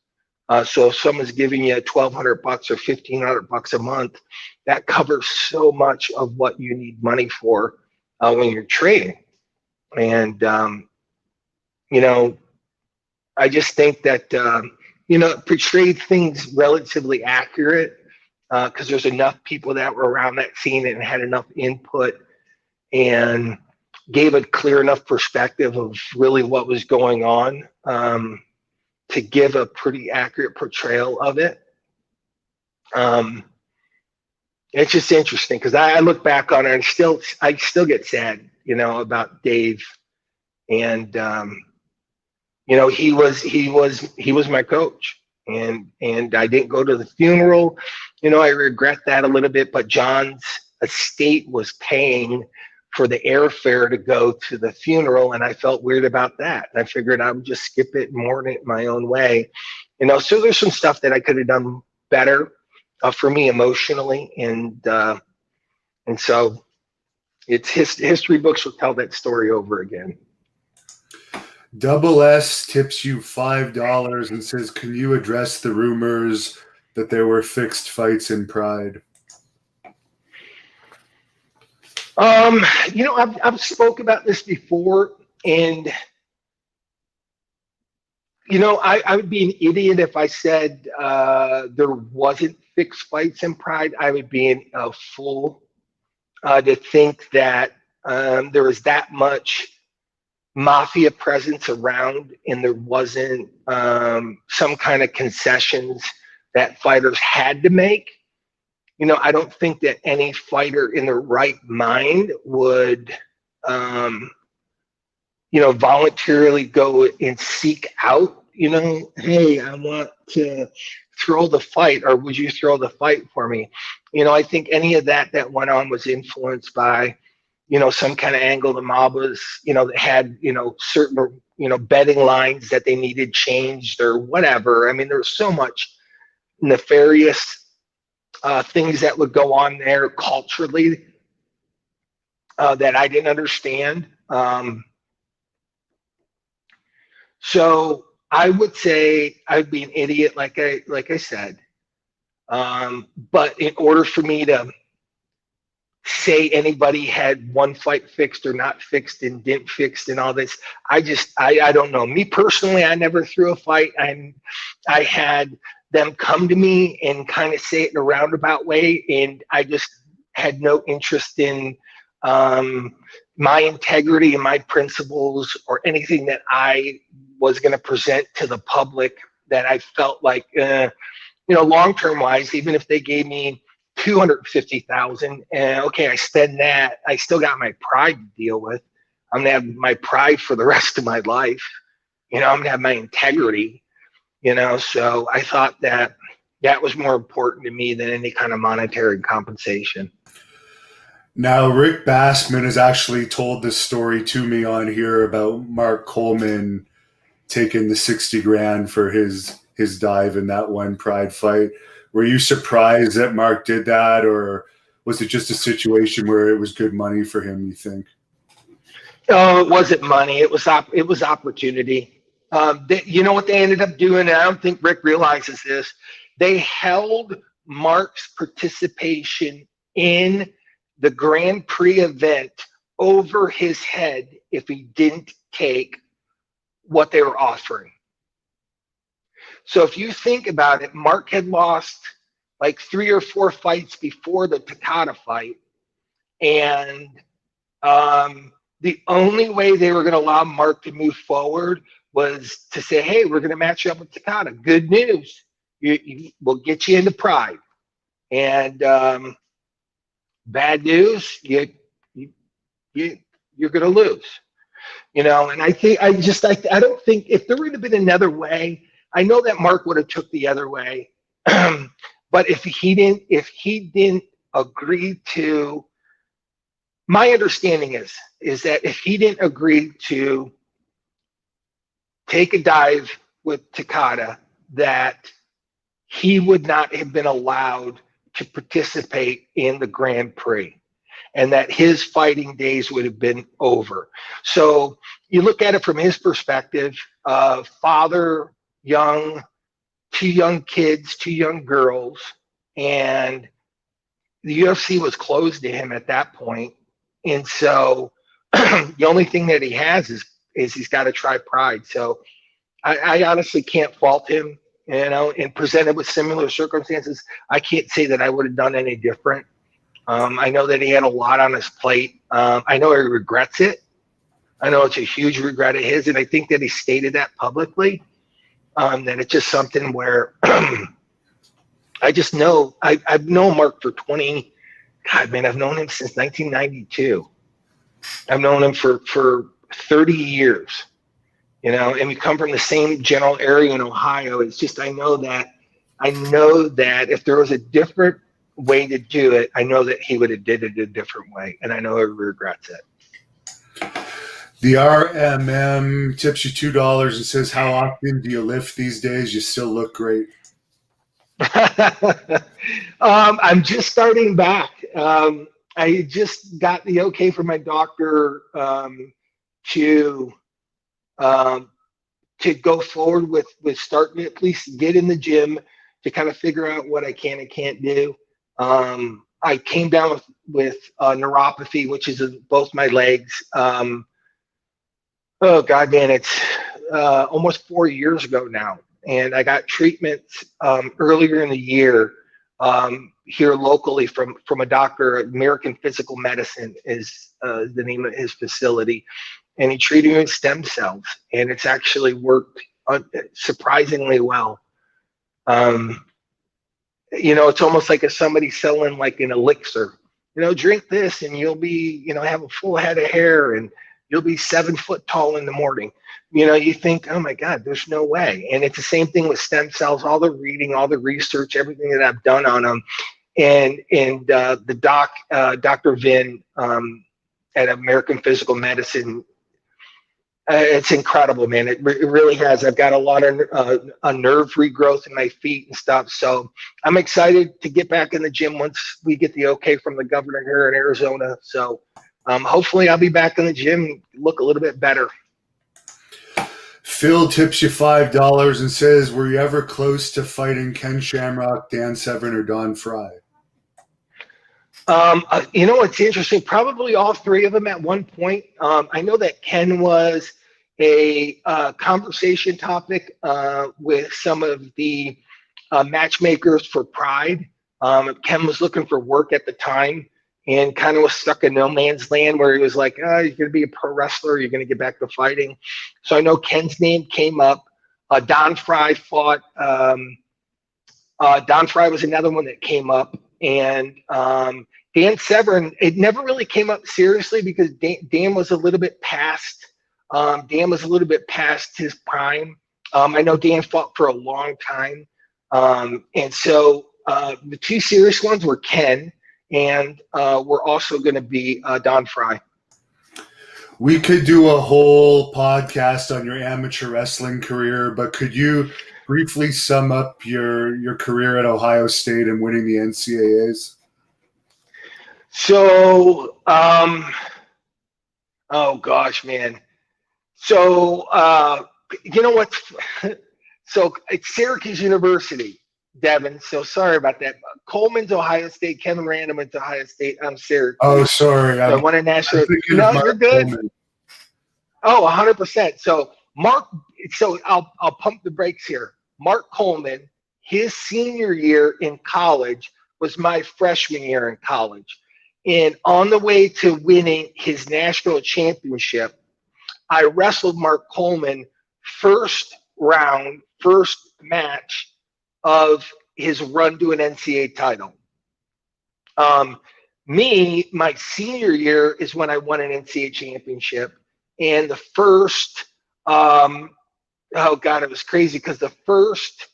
So if someone's giving you $1,200 or $1,500 a month, that covers so much of what you need money for when you're trading. And, I just think that, portrayed things relatively accurate because there's enough people that were around that scene and had enough input and gave a clear enough perspective of really what was going on to give a pretty accurate portrayal of it. It's just interesting because I look back on it and I still get sad, about Dave. And he was my coach, and I didn't go to the funeral. I regret that a little bit, but John's estate was paying for the airfare to go to the funeral, and I felt weird about that. And I figured I would just skip it and mourn it my own way. So there's some stuff that I could have done better for me emotionally, and so it's history books will tell that story over again. Double S tips you $5 and says, "Can you address the rumors that there were fixed fights in Pride?" I've spoke about this before, and I would be an idiot if I said there wasn't fixed fights in Pride. I would be a fool to think that there was that much mafia presence around and there wasn't some kind of concessions that fighters had to make. I don't think that any fighter in their right mind would voluntarily go and seek out, hey, I want to throw the fight, or would you throw the fight for me? I think any of that went on was influenced by, some kind of angle the mob was, that had, certain, betting lines that they needed changed or whatever. I mean, there's so much nefarious things that would go on there culturally that I didn't understand. So I would say I'd be an idiot, like I said. But in order for me to say anybody had one fight fixed or not fixed and didn't fixed and all this, I don't know. Me personally, I never threw a fight. I had them come to me and kind of say it in a roundabout way, and I just had no interest in my integrity and my principles or anything that I was going to present to the public that I felt like, long-term wise, even if they gave me $250,000 and okay, I spend that, I still got my pride to deal with. I'm going to have my pride for the rest of my life. I'm going to have my integrity, so I thought that was more important to me than any kind of monetary compensation. Now, Rick Bassman has actually told this story to me on here about Mark Coleman taking the 60 grand for his dive in that one Pride fight. Were you surprised that Mark did that, or was it just a situation where it was good money for him, you think? No, it wasn't money. It was opportunity. You know what they ended up doing? And I don't think Rick realizes this. They held Mark's participation in the Grand Prix event over his head if he didn't take what they were offering. So if you think about it, Mark had lost like 3 or 4 fights before the Takada fight. And the only way they were going to allow Mark to move forward was to say, hey, we're going to match you up with Takada. Good news. We'll get you into Pride. And bad news, you're going to lose. And I don't think if there would have been another way, I know that Mark would have took the other way. But if he didn't agree to, my understanding is that if he didn't agree to take a dive with Takada, that he would not have been allowed to participate in the Grand Prix, and that his fighting days would have been over. So you look at it from his perspective, father, two young kids, 2 young girls, and the UFC was closed to him at that point. And so the only thing that he has is he's got to try Pride. So I honestly can't fault him, and presented with similar circumstances, I can't say that I would have done any different. I know that he had a lot on his plate. I know he regrets it. I know it's a huge regret of his, and I think that he stated that publicly. That it's just something where I just know I've known Mark for I've known him since 1992. I've known him for 30 years, and we come from the same general area in Ohio. It's just I know that if there was a different way to do it, I know that he would have did it a different way, and I know he regrets it. The RMM tips you $2 and says, "How often do you lift these days? You still look great." I'm just starting back. I just got the okay from my doctor to go forward with starting at least get in the gym to kind of figure out what I can and can't do. I came down with neuropathy, which is in both my legs. Oh God, man, it's almost 4 years ago now. And I got treatment earlier in the year here locally from a doctor. American Physical Medicine is the name of his facility. And he treated me with stem cells. And it's actually worked surprisingly well. It's almost like if somebody's selling like an elixir. Drink this and you'll be, have a full head of hair and you'll be 7 foot tall in the morning. You think, oh my God, there's no way. And it's the same thing with stem cells, all the reading, all the research, everything that I've done on them. And the Dr. Vin at American Physical Medicine, it's incredible, man. It really has. I've got a lot of nerve regrowth in my feet and stuff. So I'm excited to get back in the gym once we get the okay from the governor here in Arizona. So hopefully I'll be back in the gym, look a little bit better. Phil tips you $5 and says, "Were you ever close to fighting Ken Shamrock, Dan Severn, or Don Fry?" It's interesting. Probably all three of them at one point. I know that Ken was a conversation topic with some of the matchmakers for Pride. Ken was looking for work at the time and kind of was stuck in no man's land where he was like, "Oh, you're going to be a pro wrestler. You're going to get back to fighting." So I know Ken's name came up. Don Fry fought. Don Fry was another one that came up. And Dan Severn, it never really came up seriously because Dan was a little bit past. Dan was a little bit past his prime. I know Dan fought for a long time. And so the two serious ones were Ken and we're also going to be Don Fry. We could do a whole podcast on your amateur wrestling career, but could you briefly sum up your career at Ohio State and winning the NCAAs? So, oh gosh, man. So, you know what? So it's Syracuse University, Devon. So sorry about that. Coleman's Ohio State. Kevin Randleman's Ohio State. I'm Syracuse. Oh, sorry. So I won a national. No, you're good. Coleman. Oh, 100%. So I'll pump the brakes here. Mark Coleman, his senior year in college was my freshman year in college. And on the way to winning his national championship, I wrestled Mark Coleman first match of his run to an NCAA title. My senior year is when I won an NCAA championship. And the first, oh God, it was crazy because the first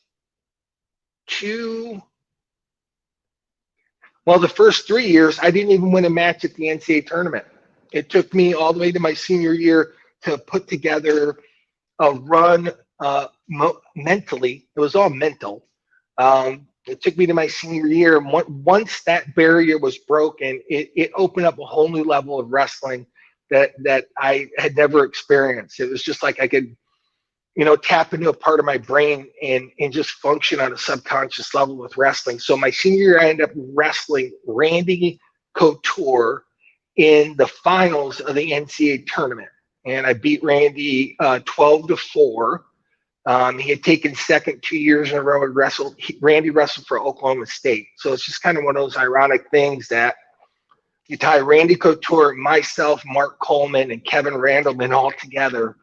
the first 3 years, I didn't even win a match at the NCAA tournament. It took me all the way to my senior year to put together a run mentally. It was all mental. It took me to my senior year. And once that barrier was broken, it opened up a whole new level of wrestling that I had never experienced. It was just like I could, tap into a part of my brain and just function on a subconscious level with wrestling. So my senior year, I ended up wrestling Randy Couture in the finals of the NCAA tournament. And I beat Randy 12-4. He had taken second 2 years in a row. Randy wrestled for Oklahoma State. So it's just kind of one of those ironic things that you tie Randy Couture, myself, Mark Coleman, and Kevin Randleman all together,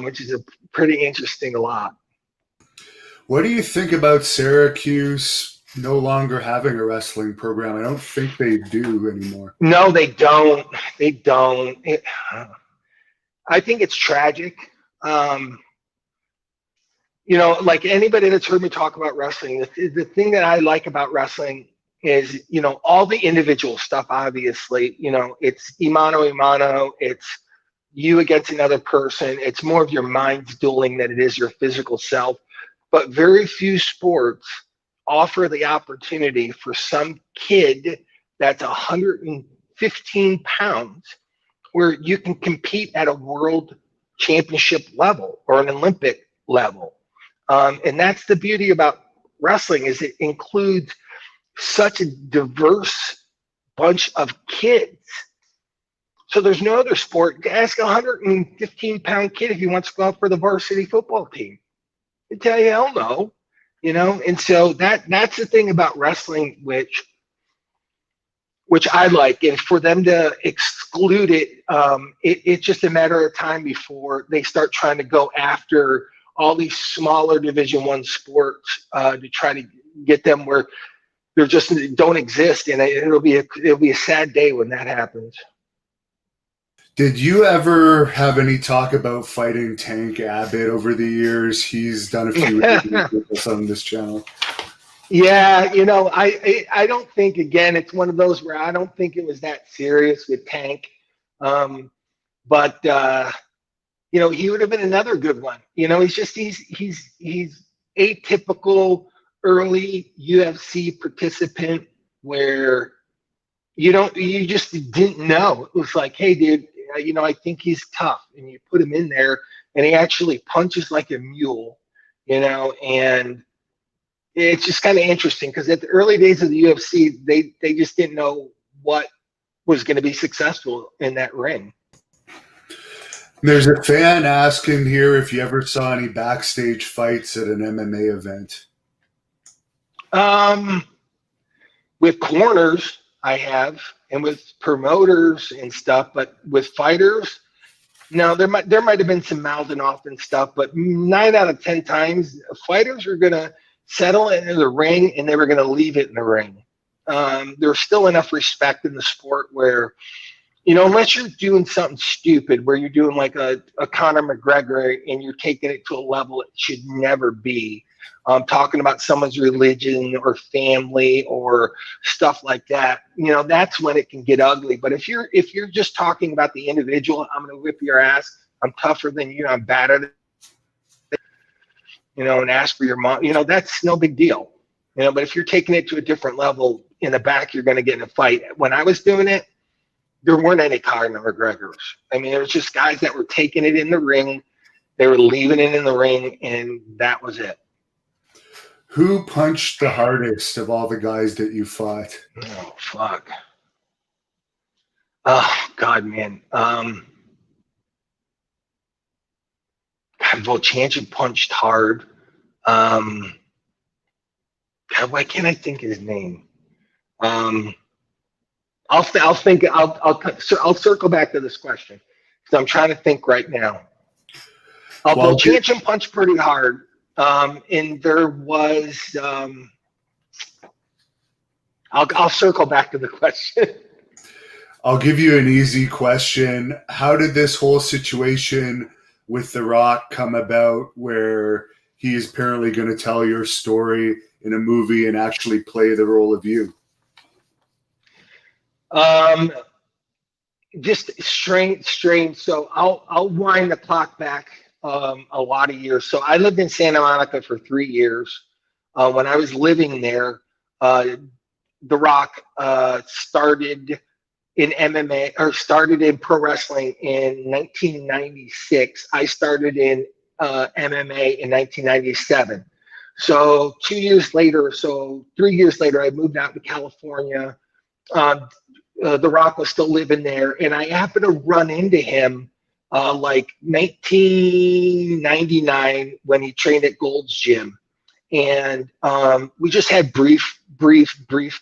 which is a pretty interesting lot. What do you think about Syracuse no longer having a wrestling program? I don't think they do anymore. No, they don't. They don't. I think it's tragic. Like anybody that's heard me talk about wrestling, the thing that I like about wrestling is, you know, all the individual stuff, obviously, you know, it's imano, it's you against another person. It's more of your mind's dueling than it is your physical self. But very few sports offer the opportunity for some kid that's 115 pounds where you can compete at a world championship level or an Olympic level. And that's the beauty about wrestling, is it includes such a diverse bunch of kids. So there's no other sport. Ask a 115-pound kid if he wants to go out for the varsity football team. He'd tell you, hell no. You know, and so that's the thing about wrestling, which I like. And for them to exclude it, it's just a matter of time before they start trying to go after all these smaller Division I sports to try to get them where they're just don't exist. And it'll be a sad day when that happens. Did you ever have any talk about fighting Tank Abott over the years? He's done a few videos on this channel. Yeah, you know, I don't think, again, it's one of those where I don't think it was that serious with Tank. But you know, he would have been another good one. You know, he's atypical early UFC participant where you just didn't know. It was like, hey, dude, you know, I think he's tough. And you put him in there and he actually punches like a mule, you know, and it's just kind of interesting because at the early days of the UFC, they just didn't know what was going to be successful in that ring. There's a fan asking here if you ever saw any backstage fights at an MMA event. With corners, I have, and with promoters and stuff, but with fighters, no, there might have been some mouthing off and stuff, but 9 out of 10 times, fighters are gonna settle into the ring and they were gonna leave it in the ring. There's still enough respect in the sport where, you know, unless you're doing something stupid, where you're doing like a Conor McGregor and you're taking it to a level it should never be. Talking about someone's religion or family or stuff like that, you know, that's when it can get ugly. But if you're just talking about the individual, I'm going to whip your ass, I'm tougher than you, I'm better than you, you know, and ask for your mom, you know, that's no big deal. You know, but if you're taking it to a different level, in the back, you're going to get in a fight. When I was doing it, there weren't any Conor McGregors. I mean, it was just guys that were taking it in the ring, they were leaving it in the ring, and that was it. Who punched the hardest of all the guys that you fought? Oh, fuck. Oh, God, man. God, Volchanchin punched hard. God, why can't I think his name? I'll circle back to this question because I'm trying to think right now. Volchanchin punched pretty hard. And there was, I'll circle back to the question. I'll give you an easy question. How did this whole situation with The Rock come about where he is apparently going to tell your story in a movie and actually play the role of you? Just strange. So I'll wind the clock back a lot of years. So I lived in Santa Monica for 3 years. When I was living there, The Rock started in MMA or started in pro wrestling in 1996. I started in MMA in 1997. So 2 years later, so 3 years later, I moved out to California. The Rock was still living there, and I happened to run into him like 1999 when he trained at Gold's Gym, and we just had brief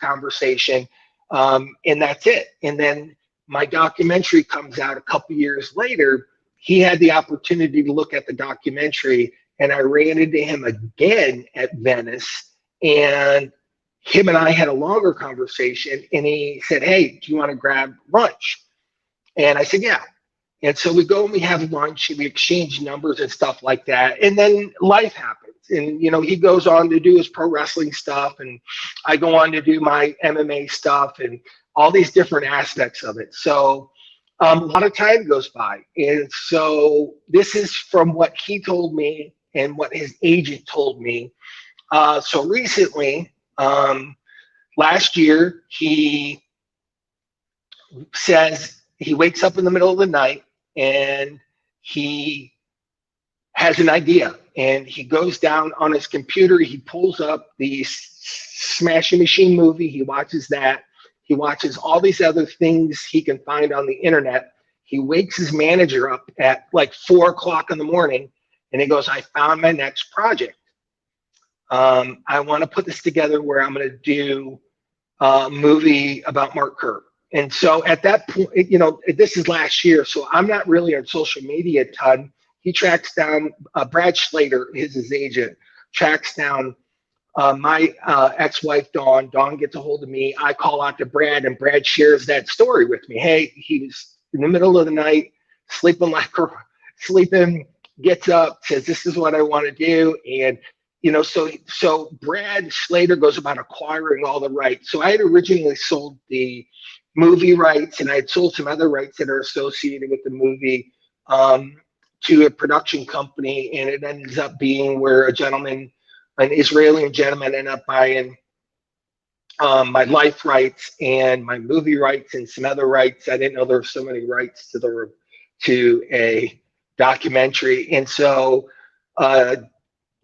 conversation, and that's it. And then my documentary comes out a couple years later. He had the opportunity to look at the documentary, and I ran into him again at Venice, and him and I had a longer conversation, and he said, "Hey, do you want to grab lunch?" And I said, "Yeah." And so we go and we have lunch and we exchange numbers and stuff like that. And then life happens. And, you know, he goes on to do his pro wrestling stuff, and I go on to do my MMA stuff and all these different aspects of it. So a lot of time goes by. And so this is from what he told me and what his agent told me. So recently, last year, he says he wakes up in the middle of the night and he has an idea, and he goes down on his computer. He pulls up the Smashing Machine movie. He watches that. He watches all these other things he can find on the internet. He wakes his manager up at like 4 o'clock in the morning, and he goes, I found my next project. I want to put this together where I'm going to do a movie about Mark Kerr. And so at that point, you know, this is last year, so I'm not really on social media a ton. He tracks down Brad Schlater, his agent, tracks down my ex-wife, Dawn. Dawn gets a hold of me. I call out to Brad, and Brad shares that story with me. Hey, he was in the middle of the night, sleeping, gets up, says, this is what I want to do. And, you know, so Brad Schlater goes about acquiring all the rights. So I had originally sold the movie rights, and I had sold some other rights that are associated with the movie to a production company, and it ends up being where an Israeli gentleman ended up buying my life rights and my movie rights and some other rights. I didn't know there were so many rights to a documentary. And so The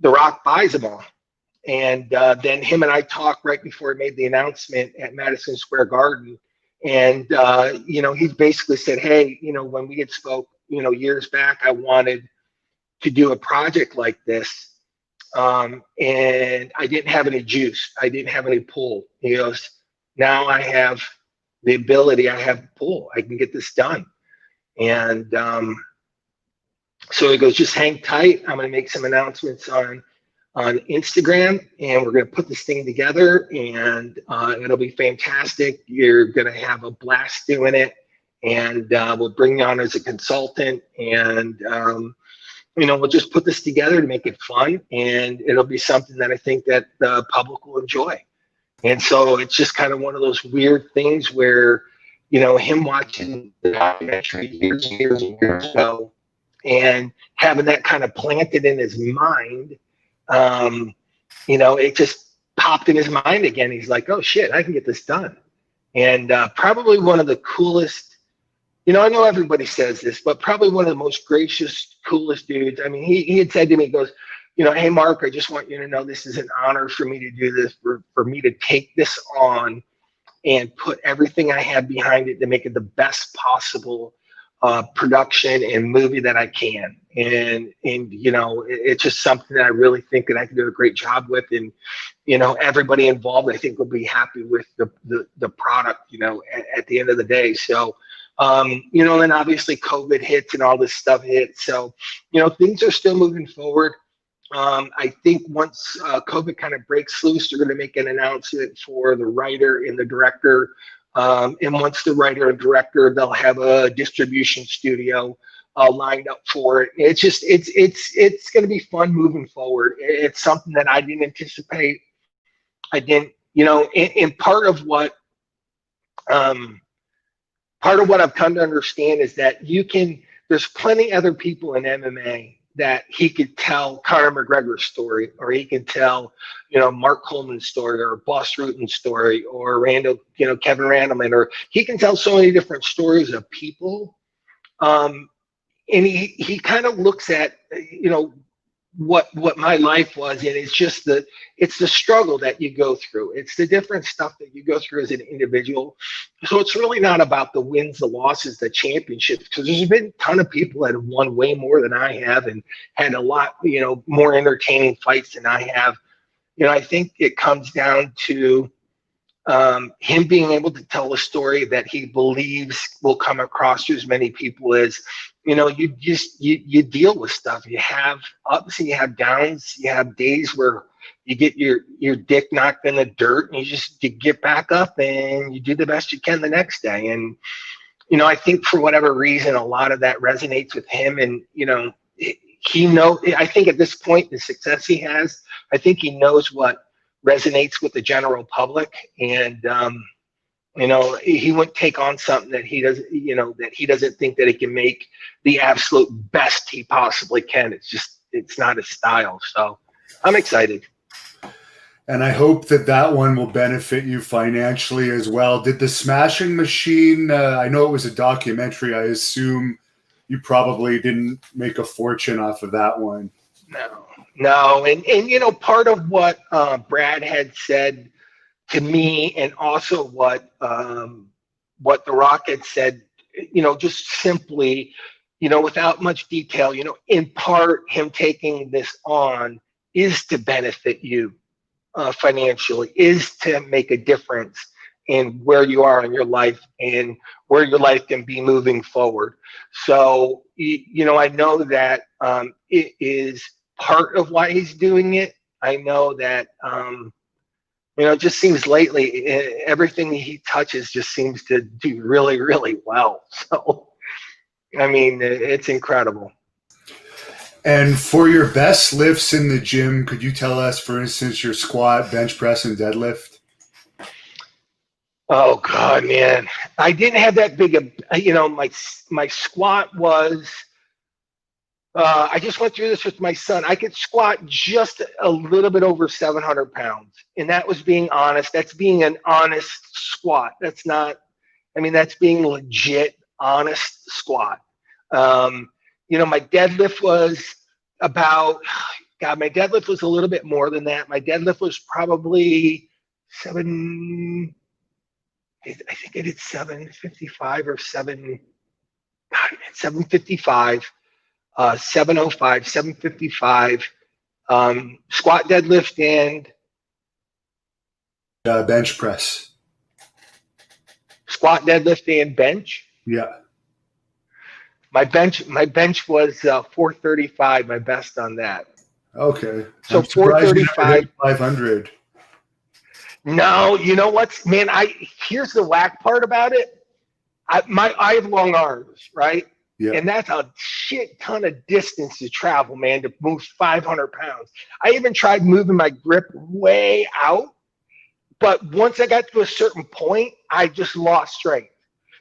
Rock buys them all. And then him and I talked right before he made the announcement at Madison Square Garden. And, you know, he basically said, hey, you know, when we had spoke, you know, years back, I wanted to do a project like this. And I didn't have any juice. I didn't have any pull. He goes, now I have the ability, I have pull. I can get this done. And so he goes, just hang tight. I'm going to make some announcements on Instagram, and we're going to put this thing together, and it'll be fantastic. You're going to have a blast doing it. And we'll bring you on as a consultant, and you know, we'll just put this together to make it fun, and it'll be something that I think that the public will enjoy. And so it's just kind of one of those weird things where, you know, him watching the documentary years and years and years ago, and having that kind of planted in his mind, you know, it just popped in his mind again. He's like, oh shit, I can get this done. And probably one of the coolest. You know, I know everybody says this, but probably one of the most gracious, coolest dudes. I mean, he had said to me, he goes, you know, hey, Mark, I just want you to know this is an honor for me to do this, for me to take this on and put everything I have behind it to make it the best possible production and movie that I can. And you know, it's just something that I really think that I can do a great job with. And, you know, everybody involved, I think, will be happy with the product, you know, at the end of the day. So, you know, then obviously COVID hits and all this stuff hits. So, you know, things are still moving forward. I think once COVID kind of breaks loose, they're going to make an announcement for the writer and the director. And once the writer and director, they'll have a distribution studio lined up for it. It's just, it's going to be fun moving forward. It's something that I didn't anticipate. I didn't, you know, and part of what I've come to understand is that there's plenty other people in MMA that he could tell Conor McGregor's story, or he can tell, you know, Mark Coleman's story, or Boss Rutan's story, or Kevin Randleman, or he can tell so many different stories of people. And he kind of looks at, you know, what my life was, and it's just it's the struggle that you go through. It's the different stuff that you go through as an individual. So it's really not about the wins, the losses, the championships, because there's been a ton of people that have won way more than I have and had a lot, you know, more entertaining fights than I have. You know, I think it comes down to him being able to tell a story that he believes will come across to as many people as, you know, you deal with stuff. You have ups and you have downs. You have days where you get your dick knocked in the dirt, and you get back up and you do the best you can the next day. And, you know, I think for whatever reason, a lot of that resonates with him. And, you know, I think at this point, the success he has, I think he knows what resonates with the general public. And, he wouldn't take on something that he doesn't, that he doesn't think that he can make the absolute best he possibly can. It's not his style. So I'm excited. And I hope that one will benefit you financially as well. Did the Smashing Machine, I know it was a documentary, I assume you probably didn't make a fortune off of that one. No. And part of what Brad had said to me, and also what The Rock had said, just simply, without much detail, in part him taking this on is to benefit you financially, is to make a difference in where you are in your life and where your life can be moving forward. So, I know that it is part of why he's doing it. I know that, it just seems lately everything he touches just seems to do really, really well. So, I mean, it's incredible. And for your best lifts in the gym, could you tell us, for instance, your squat, bench press, and deadlift? Oh God, man. I didn't have that big of, my squat was, I just went through this with my son. I could squat just a little bit over 700 pounds. And that was being honest. That's being an honest squat. That's being legit, honest squat. My deadlift was my deadlift was a little bit more than that. My deadlift was probably I think I did 755 or 755, 705, 755, squat, deadlift, and bench press. Squat, deadlift, and bench. Yeah. My bench was 435, my best on that. Okay. So 435. 500. No, you know what, man? Here's the whack part about it. I have long arms, right? Yeah. And that's a shit ton of distance to travel, man, to move 500 pounds. I even tried moving my grip way out, but once I got to a certain point, I just lost strength.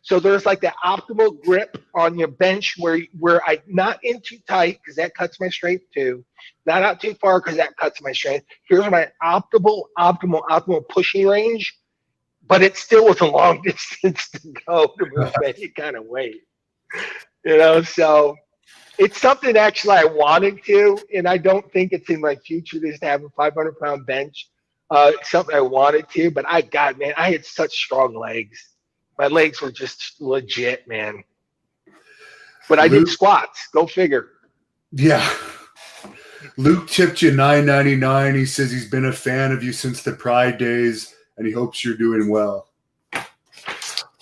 So there's like the optimal grip on your bench where I not in too tight because that cuts my strength too, not out too far because that cuts my strength. Here's my optimal pushing range, but it still was a long distance to go to move any kind of weight. So it's something actually I wanted to, and I don't think it's in my future just to have a 500-pound bench. It's something I wanted to, but I had such strong legs. My legs were just legit, man. But I did squats. Go figure. Yeah. Luke tipped you $9.99. He says he's been a fan of you since the Pride days, and he hopes you're doing well.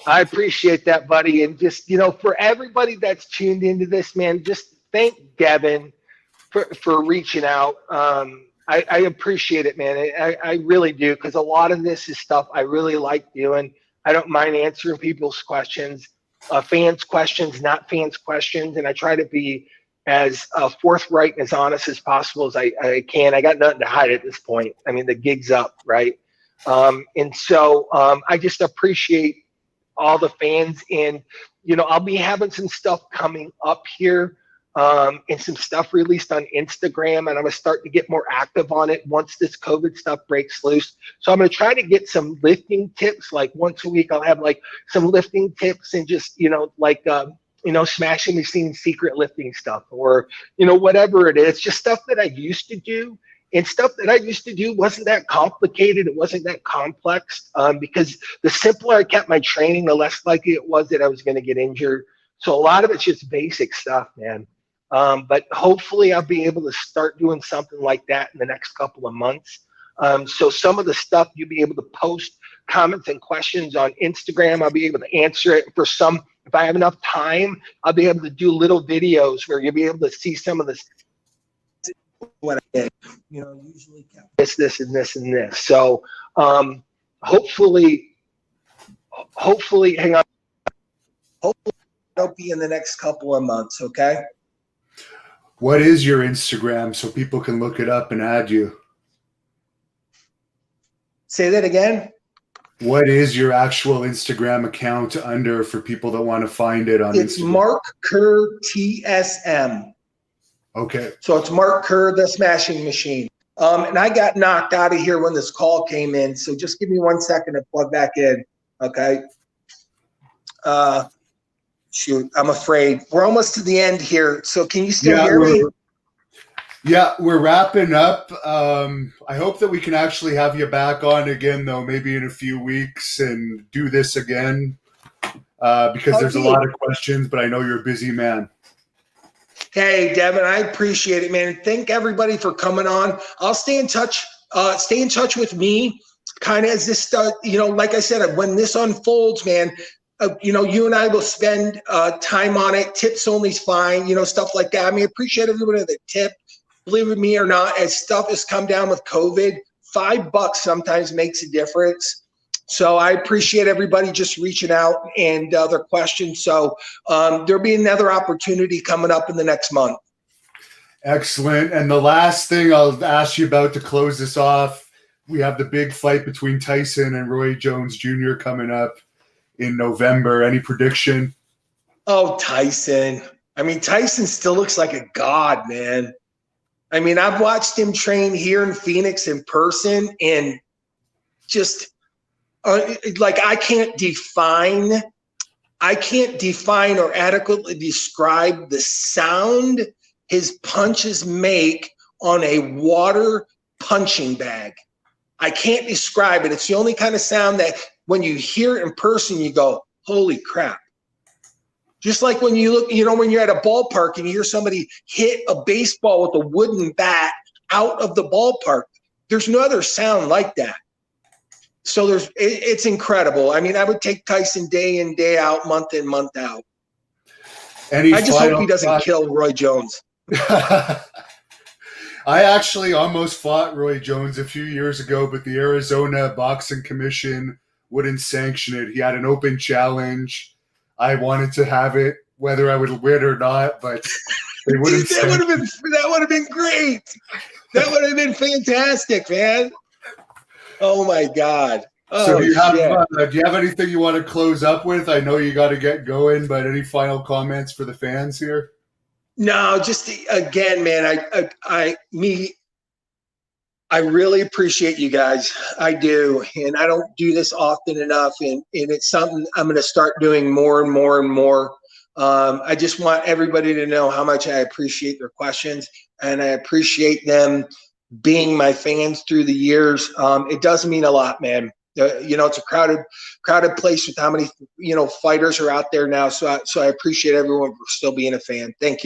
I appreciate that, buddy. And just, for everybody that's tuned into this, man, just thank Devon for reaching out. I appreciate it, man. I really do, because a lot of this is stuff I really like doing. I don't mind answering people's questions, fans' questions, not fans' questions, and I try to be as forthright and as honest as possible as I can. I got nothing to hide at this point. I mean, the gig's up, right? And so I just appreciate all the fans, and I'll be having some stuff coming up here, and some stuff released on Instagram, and I'm gonna start to get more active on it once this COVID stuff breaks loose. So I'm gonna try to get some lifting tips, like once a week I'll have like some lifting tips, and just smashing machine secret lifting stuff, or whatever it is, just stuff that I used to do. And stuff that I used to do wasn't that complicated. It wasn't that complex, because the simpler I kept my training, the less likely it was that I was going to get injured. So a lot of it's just basic stuff, man. But hopefully I'll be able to start doing something like that in the next couple of months. So some of the stuff you'll be able to post comments and questions on Instagram. I'll be able to answer it. For some, if I have enough time, I'll be able to do little videos where you'll be able to see some of the what I did, usually this and this and this. So hopefully, hang on. Hopefully it'll be in the next couple of months, okay? What is your Instagram so people can look it up and add you? Say that again. What is your actual Instagram account under for people that want to find it on It's Instagram? Mark Kerr TSM. Okay. So it's Mark Kerr, the Smashing Machine. And I got knocked out of here when this call came in. So just give me 1 second to plug back in. Okay. Shoot, I'm afraid. We're almost to the end here. So can you still hear me? Yeah, we're wrapping up. I hope that we can actually have you back on again, though, maybe in a few weeks and do this again because there's a lot of questions, but I know you're a busy man. Hey, Devon, I appreciate it, man. Thank everybody for coming on. I'll stay in touch. Stay in touch with me kind of as this, like I said, when this unfolds, man, you and I will spend time on it. Tips only's fine, stuff like that. I mean, appreciate everybody that tip. Believe it me or not, as stuff has come down with COVID, $5 sometimes makes a difference. So I appreciate everybody just reaching out and their questions. So there'll be another opportunity coming up in the next month. Excellent. And the last thing I'll ask you about to close this off, we have the big fight between Tyson and Roy Jones Jr. coming up in November. Any prediction? Oh, Tyson. I mean, Tyson still looks like a god, man. I mean, I've watched him train here in Phoenix in person and just I can't define or adequately describe the sound his punches make on a water punching bag. I can't describe it. It's the only kind of sound that when you hear it in person, you go, holy crap. Just like when you look, when you're at a ballpark and you hear somebody hit a baseball with a wooden bat out of the ballpark, there's no other sound like that. So it's incredible. I mean, I would take Tyson day in, day out, month in, month out. I just hope he doesn't kill Roy Jones. I actually almost fought Roy Jones a few years ago, but the Arizona Boxing Commission wouldn't sanction it. He had an open challenge. I wanted to have it, whether I would win or not, but they wouldn't. That would have been great. That would have been fantastic, man. Oh my God. Oh, so do you have anything you want to close up with? I know you got to get going, but any final comments for the fans here? No, just again, man, I really appreciate you guys. I do. And I don't do this often enough. And it's something I'm going to start doing more and more and more. I just want everybody to know how much I appreciate their questions, and I appreciate them being my fans through the years. It does mean a lot, man. It's a crowded place with how many, fighters are out there now. So I appreciate everyone for still being a fan. Thank you.